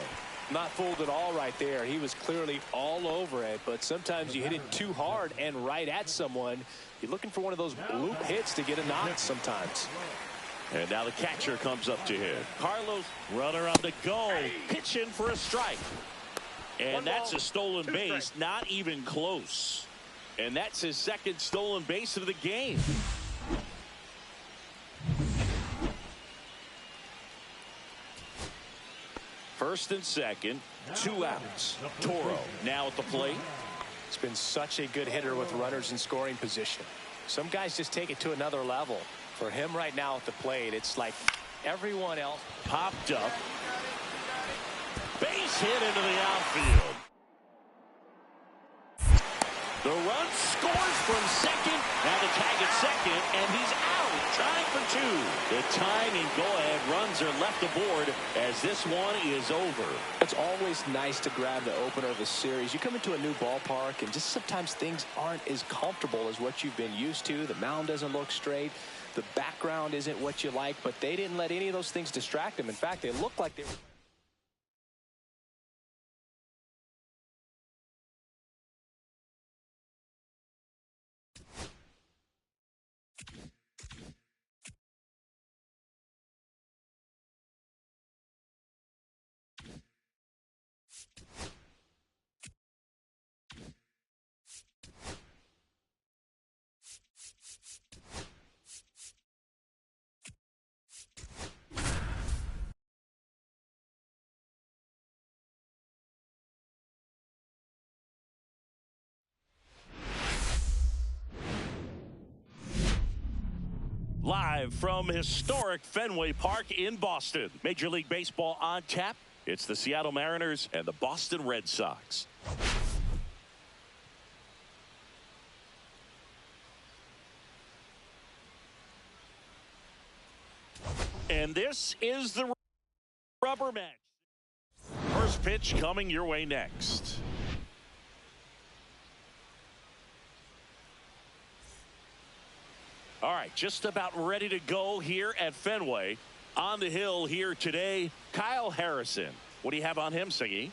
Not fooled at all right there. He was clearly all over it, but sometimes you hit it too hard and right at someone. You're looking for one of those loop hits to get a knock sometimes. And now the catcher comes up to him. Carlos, runner on the go, pitching for a strike. And that's a stolen base, not even close. And that's his second stolen base of the game. First and second, 2 outs. Toro now at the plate. He's been such a good hitter with runners in scoring position. Some guys just take it to another level. For him right now at the plate, it's like everyone else. Popped up. Base hit into the outfield. The run scores from second. Now the tag at second, and he's out. Trying for 2. The tying and go-ahead runs are left aboard as this one is over. It's always nice to grab the opener of a series. You come into a new ballpark, and just sometimes things aren't as comfortable as what you've been used to. The mound doesn't look straight. The background isn't what you like, but they didn't let any of those things distract them. In fact, they looked like they were. Live from historic Fenway Park in Boston. Major League Baseball on tap. It's the Seattle Mariners and the Boston Red Sox. And this is the rubber match. First pitch coming your way next. All right, just about ready to go here at Fenway. On the hill here today, Kyle Harrison. What do you have on him, Siggy?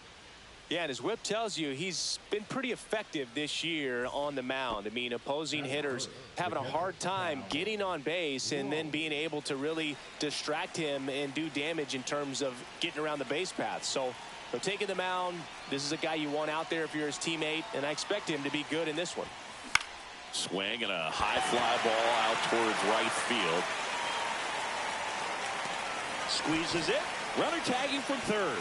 Yeah, and his whip tells you he's been pretty effective this year on the mound. I mean, opposing hitters having a hard time getting on base and then being able to really distract him and do damage in terms of getting around the base path. So, taking the mound, this is a guy you want out there if you're his teammate, and I expect him to be good in this one. Swing and a high fly ball out towards right field. Squeezes it. Runner tagging from third.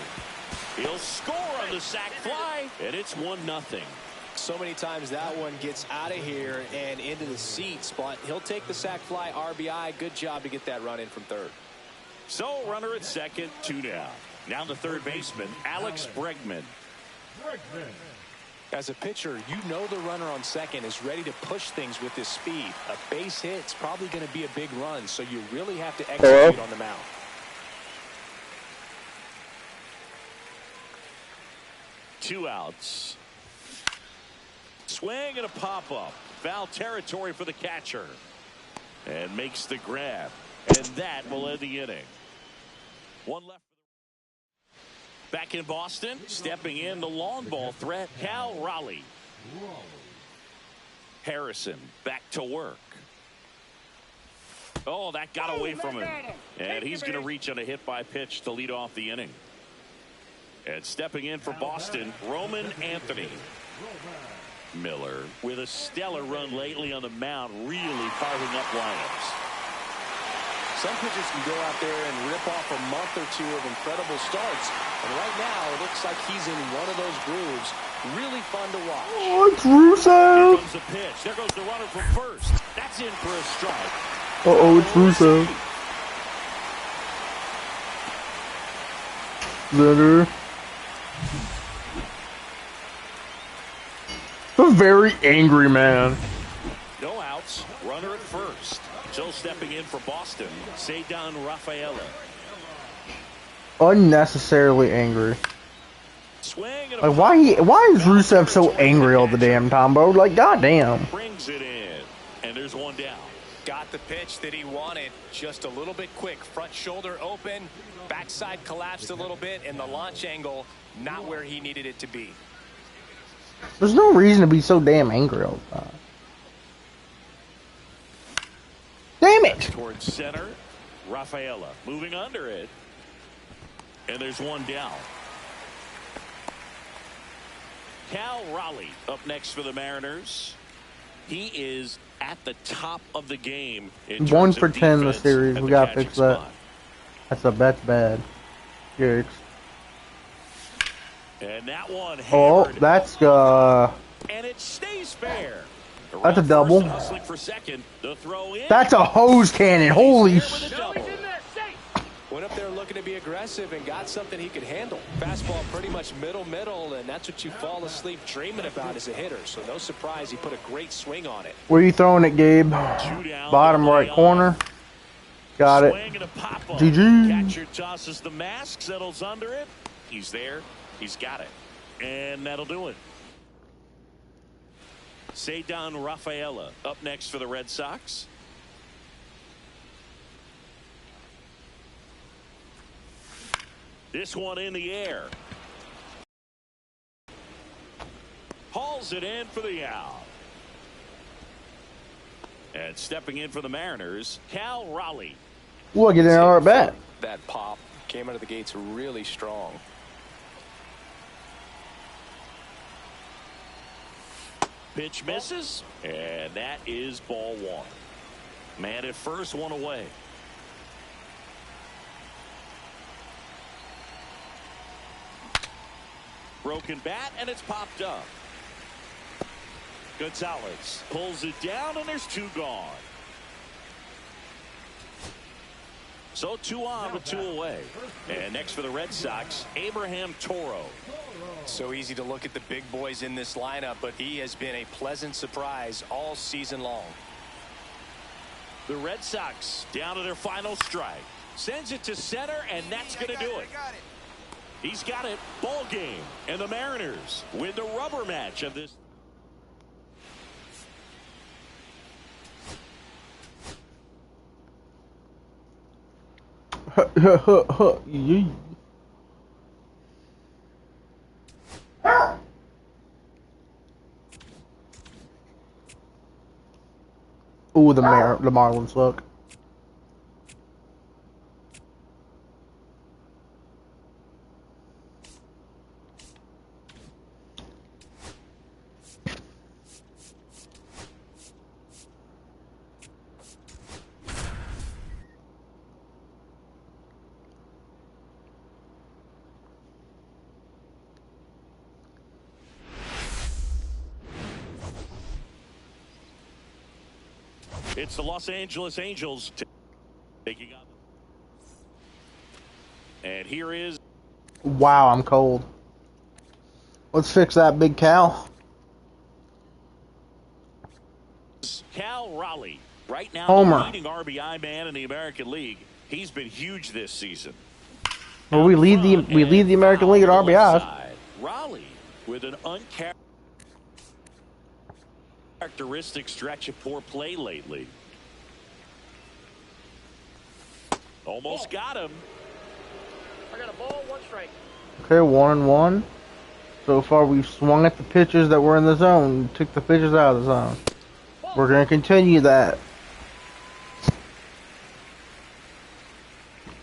He'll score on the sac fly, and it's 1-0. so many times that one gets out of here and into the seats, but he'll take the sac fly RBI. Good job to get that run in from third. So runner at second, 2 down. Now the third baseman, Alex Bregman. As a pitcher, you know the runner on second is ready to push things with his speed. A base hit's probably going to be a big run, so you really have to execute on the mound. Two outs. Swing and a pop-up. Foul territory for the catcher. And makes the grab. And that will end the inning. One left. Back in Boston, stepping in the long ball threat, Cal Raleigh. Harrison back to work. Oh, that got away from him. And he's going to reach on a hit by pitch to lead off the inning. And stepping in for Boston, Roman Anthony. Miller with a stellar run lately on the mound, really carving up lineups. Some pitchers can go out there and rip off a month or two of incredible starts. And right now, it looks like he's in one of those grooves. Really fun to watch. Oh, it's Russo. Here comes the pitch. There goes the runner from first. That's in for a strike. Uh-oh, it's Russo. Letter. A very angry man. No outs. Runner at first. Still stepping in for Boston, Ceddanne Rafaela. Unnecessarily angry. Swing and Like, why is Rusev so angry all the damn time, bro? Like, goddamn. brings it in, and there's one down. Got the pitch that he wanted, just a little bit quick. Front shoulder open, backside collapsed a little bit, and the launch angle not where he needed it to be. There's no reason to be so damn angry all the time. Damn it! Towards center, Rafaela moving under it, and there's one down. Cal Raleigh up next for the Mariners. He is at the top of the game. In 1 terms for of 10 in the defense series. at We the gotta catching fix that. spot. That's bad. Yikes. And that one Oh, hammered, that's and it stays fair. That's a Around double. first, hustling for second. The throw in. that's a hose cannon. Holy There with a sh! double. Went up there looking to be aggressive and got something he could handle. Fastball pretty much middle, and that's what you fall asleep dreaming about as a hitter. So no surprise he put a great swing on it. Where you throwing it, Gabe? 2 down, Bottom right corner. Got it. Swing and a pop-up. GG. Catcher tosses the mask, settles under it. He's there. He's got it. And that'll do it. Ceddanne Rafaela up next for the Red Sox. This one in the air. Hauls it in for the out. And stepping in for the Mariners, Cal Raleigh. We'll get another at bat. That pop came out of the gates really strong. Pitch misses, and that is ball one. Man at first, one away. Broken bat, and it's popped up. Gonzalez pulls it down, and there's 2 gone. So 2 on with 2 away. And next for the Red Sox, Abraham Toro. So easy to look at the big boys in this lineup, but he has been a pleasant surprise all season long. The Red Sox down to their final strike. Sends it to center, and that's going to do it. He's got it. Ball game. And the Mariners win the rubber match of this. Yee. Ooh, the Marlins look. It's the Los Angeles Angels taking on. And here is. Wow, I'm cold. Let's fix that, Big Cal. Cal Raleigh, right now Homer. the leading RBI man in the American League. He's been huge this season. Well, we lead the American League at RBIs. Raleigh with an uncharacteristic stretch of poor play lately. Almost got him. I got a ball, 1 strike. Okay, 1-1. So far, we've swung at the pitches that were in the zone, took the pitches out of the zone. We're going to continue that.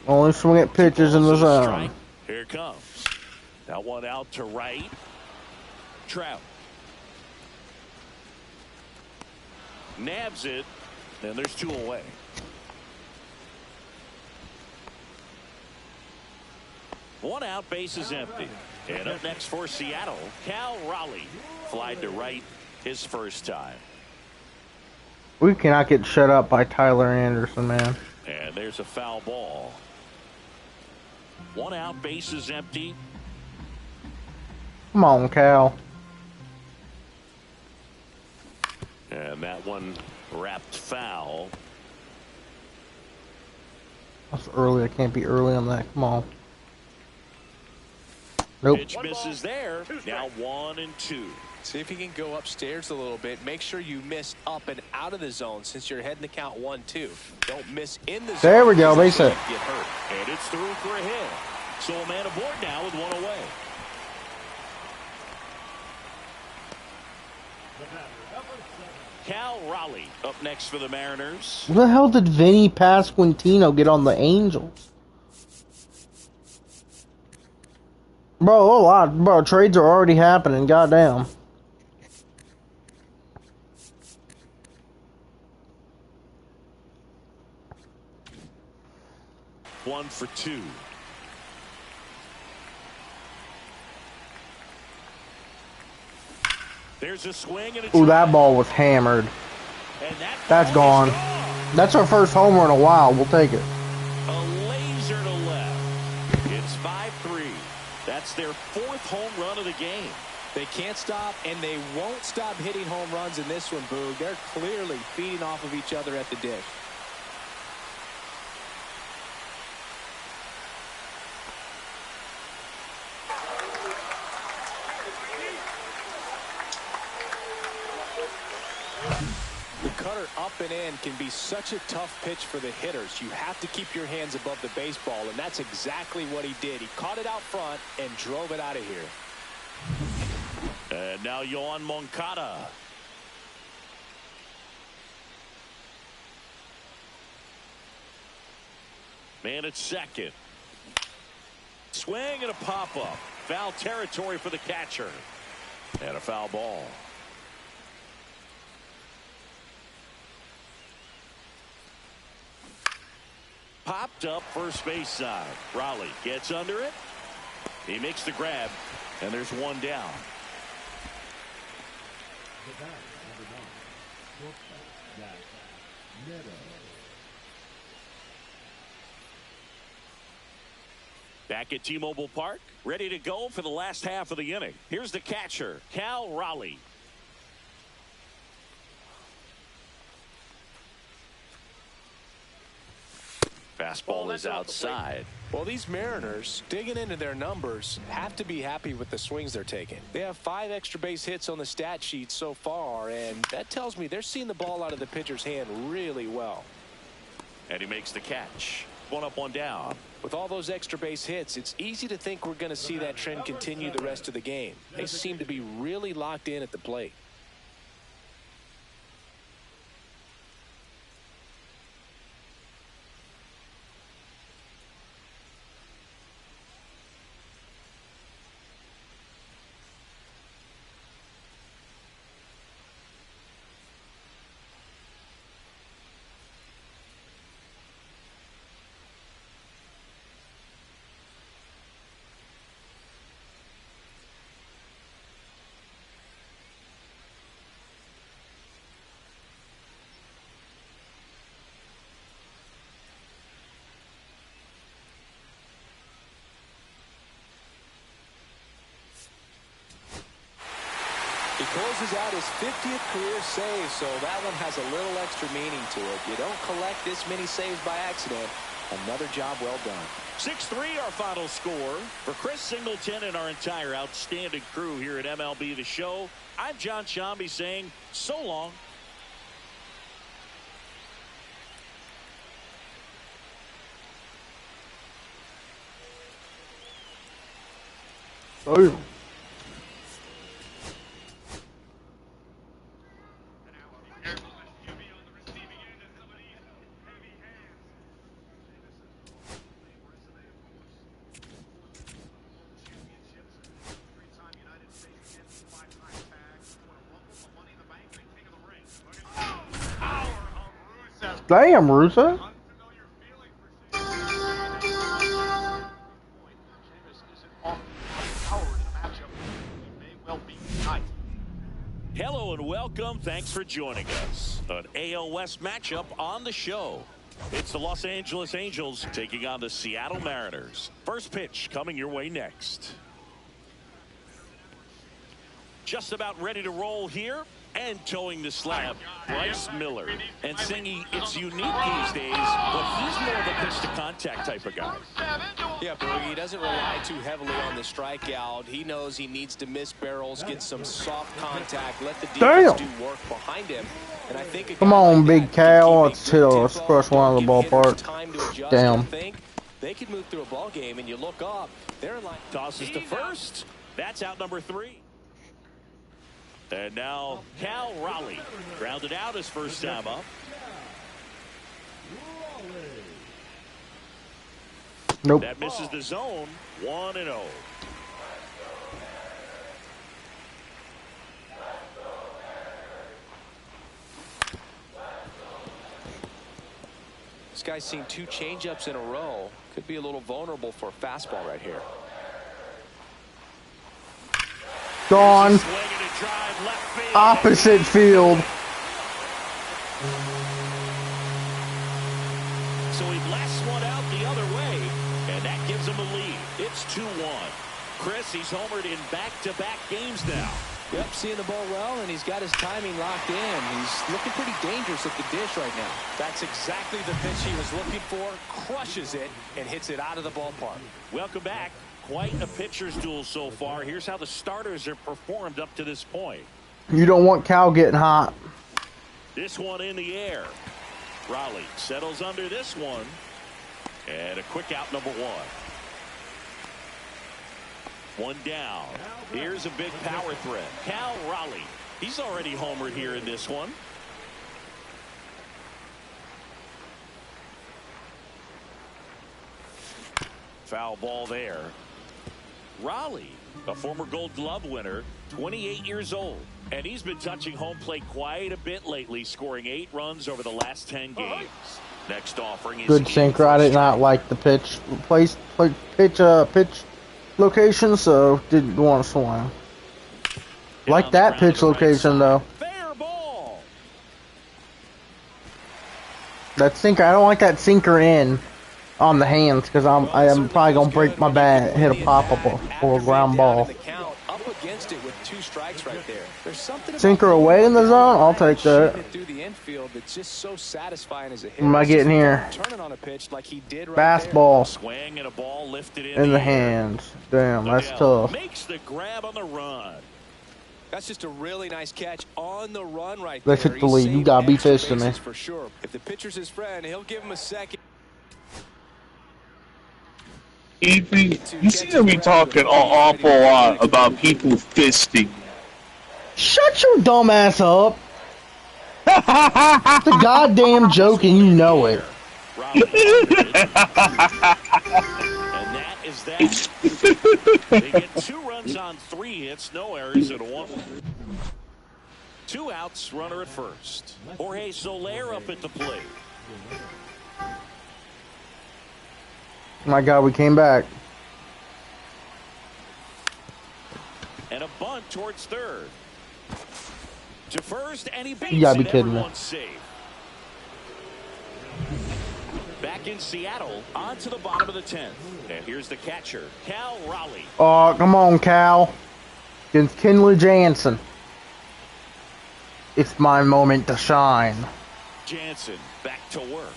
Only swing at pitches in the zone. Here it comes. That one out to right. Trout. Nabs it, and there's 2 away. One out, base is empty. And up next for Seattle, Cal Raleigh. Flied to right his first time. We cannot get shut up by Tyler Anderson, man. And there's a foul ball. 1 out, base is empty. Come on, Cal. And that one wrapped foul. That's early. I can't be early on that. Come on. Nope. Pitch misses there. Now 1-2. See if you can go upstairs a little bit. Make sure you miss up and out of the zone since you're heading to count 1-2. Don't miss in the zone. There we go. Base hit. Get hurt. And it's through for a hit. So a man aboard now with 1 away. Cal Raleigh up next for the Mariners. What the hell did Vinny Pasquantino get on the Angels? Bro, a lot. Bro, trades are already happening. Goddamn. One for 2. There's a swing and a Ooh, that ball was hammered. And that's gone. That's our first homer in a while. We'll take it. A laser to left. It's 5-3. That's their 4th home run of the game. They can't stop, and they won't stop hitting home runs in this one, Boog. They're clearly feeding off of each other at the dish. The cutter up and in can be such a tough pitch for the hitters. You have to keep your hands above the baseball, and that's exactly what he did. He caught it out front and drove it out of here. And now Yohan Moncada. Man at second. Swing and a pop-up. Foul territory for the catcher. And a foul ball. Popped up first base side. Raleigh gets under it. He makes the grab. And there's 1 down. Back at T-Mobile Park, ready to go for the last half of the inning. Here's the catcher, Cal Raleigh. Fastball is outside. Well, these Mariners, digging into their numbers, have to be happy with the swings they're taking. They have 5 extra base hits on the stat sheet so far, and that tells me they're seeing the ball out of the pitcher's hand really well. And he makes the catch. 1 up, 1 down. With all those extra base hits, it's easy to think we're going to see that trend continue the rest of the game. They seem to be really locked in at the plate. Closes out his 50th career save, so that one has a little extra meaning to it. You don't collect this many saves by accident. Another job well done. 6-3 our final score. For Chris Singleton and our entire outstanding crew here at MLB The Show, I'm John Shambi saying so long. Oh. Damn, Russo. Hello and welcome. Thanks for joining us. An AL West matchup on the show. It's the Los Angeles Angels taking on the Seattle Mariners. First pitch coming your way next. Just about ready to roll here. And towing the slab, Bryce Miller. And Singy, it's unique these days, but he's more of a pitch-to-contact type of guy. Yeah, Boogie, he doesn't rely too heavily on the strikeout. He knows he needs to miss barrels, get some soft contact, let the defense do work behind him. And I think come on, big Cal. Let's chill. Let's crush one of the ballpark. Damn. They could move through a ball game, and you look up, they're in line. Tosses to first. That's out number 3. And now Cal Raleigh grounded out his first time up. Nope. That misses the zone. 1-0. This guy's seen 2 changeups in a row. Could be a little vulnerable for a fastball right here. Gone. Opposite field. So he blasts one out the other way, and that gives him a lead. It's 2-1. Chris, he's homered in back-to-back games now. Yep, seeing the ball well, and he's got his timing locked in. He's looking pretty dangerous at the dish right now. That's exactly the pitch he was looking for. Crushes it and hits it out of the ballpark. Welcome back. Quite a pitcher's duel so far. Here's how the starters have performed up to this point. You don't want Cal getting hot. This one in the air. Raleigh settles under this one. And a quick out, number 1. One down. Here's a big power threat. Cal Raleigh. He's already homered here in this one. Foul ball there. Raleigh, a former Gold Glove winner, 28 years old. And he's been touching home plate quite a bit lately, scoring 8 runs over the last 10 games. Next offering is good sinker. I did not like the pitch location, so didn't want to swing. Like that pitch location though. Fair ball. That sinker, I don't like that sinker in on the hands because I am probably gonna break my bat, hit a pop up or a ground ball. Up against it with 2 strikes right there. There's something sinker away in the zone. I'll take that. Through the infield, that's just so satisfying as a hitter. What am I getting here? Turning on a pitch like he did right fastball. Swing and a ball lifted in the hands. Damn, that's tough. Makes the grab on the run. That's just a really nice catch on the run right Let's there. hit the lead. You gotta be fisting me. For sure. If the pitcher's his friend, he'll give him a second. EP, you seem to be talking an awful lot about people fisting. Shut your dumb ass up. It's a goddamn joke and you know it. And that is that. They get 2 runs on 3 hits, no errors, and 1. 2 outs, runner at first. Jorge Soler up at the plate. My God, we came back. And a bunt towards third. To first, and he beats You gotta be it. kidding me. Everyone's safe. Back in Seattle, on to the bottom of the 10th. And here's the catcher, Cal Raleigh. Oh, come on, Cal. Against Kenley Jansen. It's my moment to shine. Jansen back to work.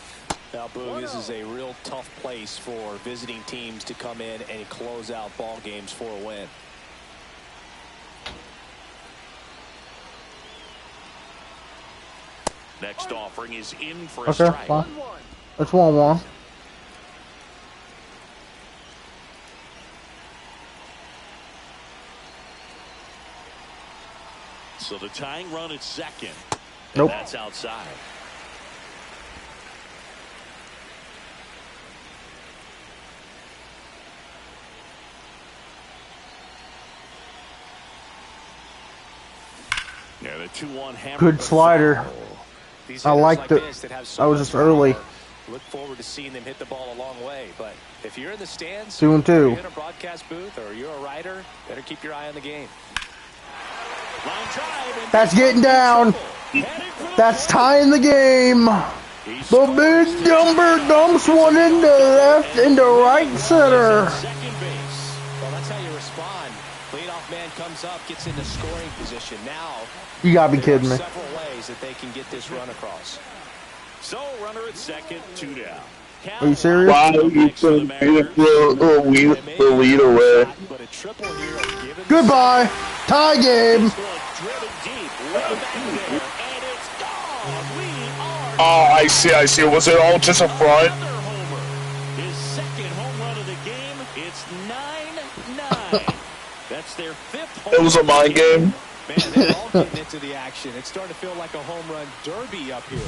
Now, Boog, this is a real tough place for visiting teams to come in and close out ball games for a win. Next offering is in for a Okay, strike. fine. It's 1-1. So the tying run at second. And Nope. that's outside. Yeah, the 2-1 hammer. Good slider. These I hitters liked like it. this that have so I was much just early. power, look forward to seeing them hit the ball a long way. But if you're in the stands, 2-2. or you're in a broadcast booth, or you're a writer, better keep your eye on the game. Line drive, and That's getting down. headed for the That's plate. tying the game. He The scores. big dumper dumps one into left, into right center. Second base. Well, that's how you respond. Leadoff man comes up, gets into scoring position. Now, You gotta be there kidding are me. several ways that they can get this run across. So runner at second, 2 down. Are you serious? Wow, you took the lead away. But a triple here, given the Goodbye. Tie game. This one driven deep, way back there, and it's gone. We are Oh, I see. Was it all just a front? another homer. His second home run of the game. It's 9-9. That's their fifth home It was a run of the mind game. Man, they're all getting into the action. It's starting to feel like a home run derby up here.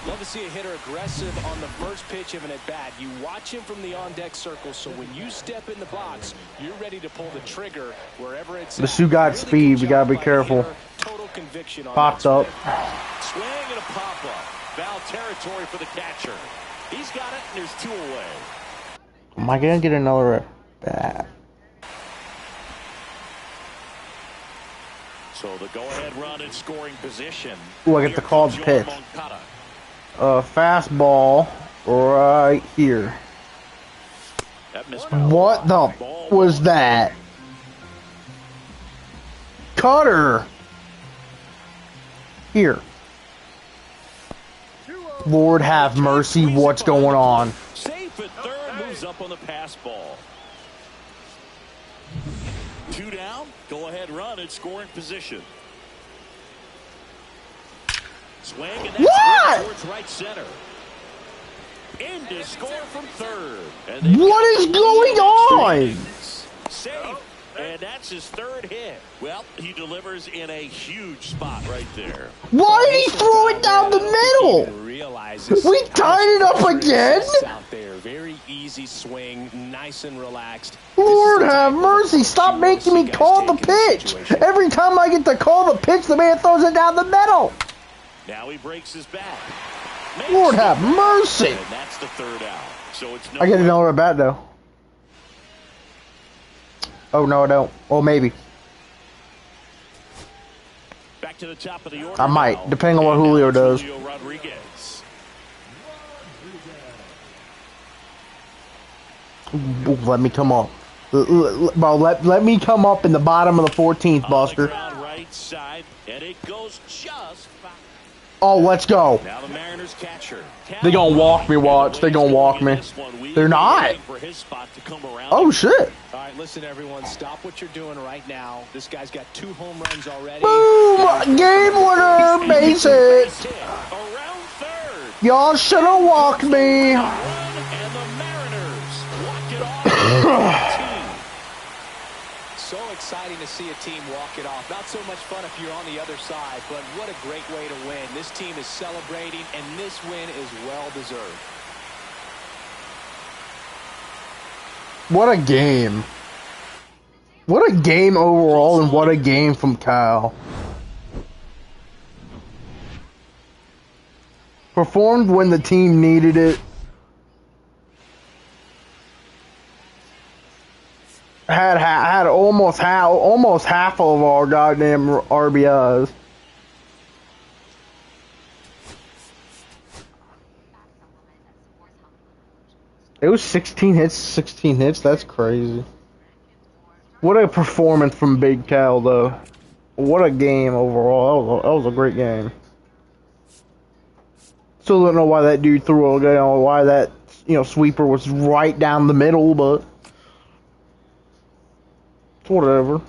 Love to see a hitter aggressive on the first pitch of an at-bat. You watch him from the on-deck circle, so when you step in the box, you're ready to pull the trigger wherever it's The at. Sioux got Really speed. good We gotta job be by the careful. hitter. Total conviction on Popped that up. swing. Swing and a pop-up. Foul territory for the catcher. He's got it, and there's 2 away. Am I gonna get another at bat? So the go-ahead run in scoring position. Ooh, I get the called Here pitch. comes Moncada. Fastball right here. That missed by a What lot. the Ball was one. that? Cutter. Here. Lord have mercy, what's going on? Safe at third, moves up on the pass ball. 2 down, go-ahead run in scoring position. Swing, and that's What? ripped towards right center. In to score from third. And they What is going on? safe, and that's his 3rd hit. Well, he delivers in a huge spot right there. Why did he throw it down the middle? We tied it up again? Out there. Very easy swing, nice and relaxed. Lord have mercy, stop making me call the pitch. Every time I get to call the pitch, the man throws it down the middle. Now he breaks his back. Lord have mercy. And that's the 3rd out. So it's no I get another at bat though. Oh no, I don't. Well, maybe. Back to the top of the order I might, now. depending on what And Julio now does. Julio Rodriguez. Ooh, let me come up. Bro, let me come up in the bottom of the 14th, On the Buster. ground right side, and it goes just fine. Oh, let's go. Now the Mariners catcher. They gonna walk me, watch. They gonna walk me. They're not. For his spot to come around. Oh, shit. All right, listen, everyone. Stop what you're doing right now. This guy's got 2 home runs already. Boom! Game winner, base hit. Around third. Y'all should have walked me. Run, and the Mariners walk it off. with 13. So exciting to see a team walk it off. Not so much fun if you're on the other side, but what a great way to win. This team is celebrating, and this win is well-deserved. What a game. What a game overall, and what a game from Kyle. Performed when the team needed it. Had almost half of our goddamn RBIs. It was 16 hits. That's crazy. What a performance from Big Cal, though. What a game overall. That was a great game. Still don't know why that dude threw why that, sweeper was right down the middle, but whatever.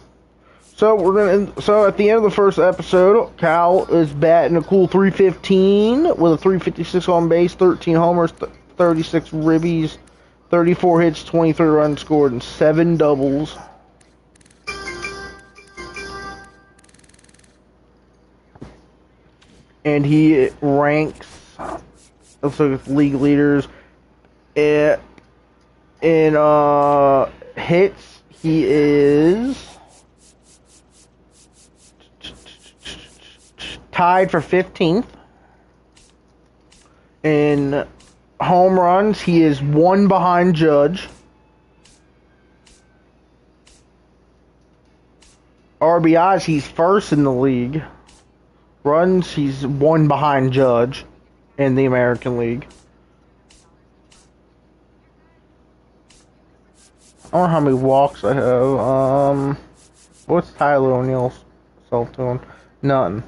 So at the end of the first episode, Cal is batting a cool 315 with a 356 on base, 13 homers, 36 ribbies, 34 hits, 23 runs scored, and 7 doubles. And he ranks, let's look at league leaders. In hits, he is tied for 15th. In home runs, he is 1 behind Judge. RBIs, he's first in the league. Runs, he's 1 behind Judge in the American League. I don't know how many walks I have. What's Tyler O'Neill's self doing? None.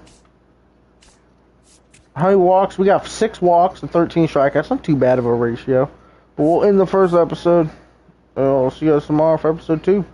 How many walks? We got 6 walks and 13 strikeouts. That's not too bad of a ratio. But we'll end the first episode. I'll see you guys tomorrow for episode 2.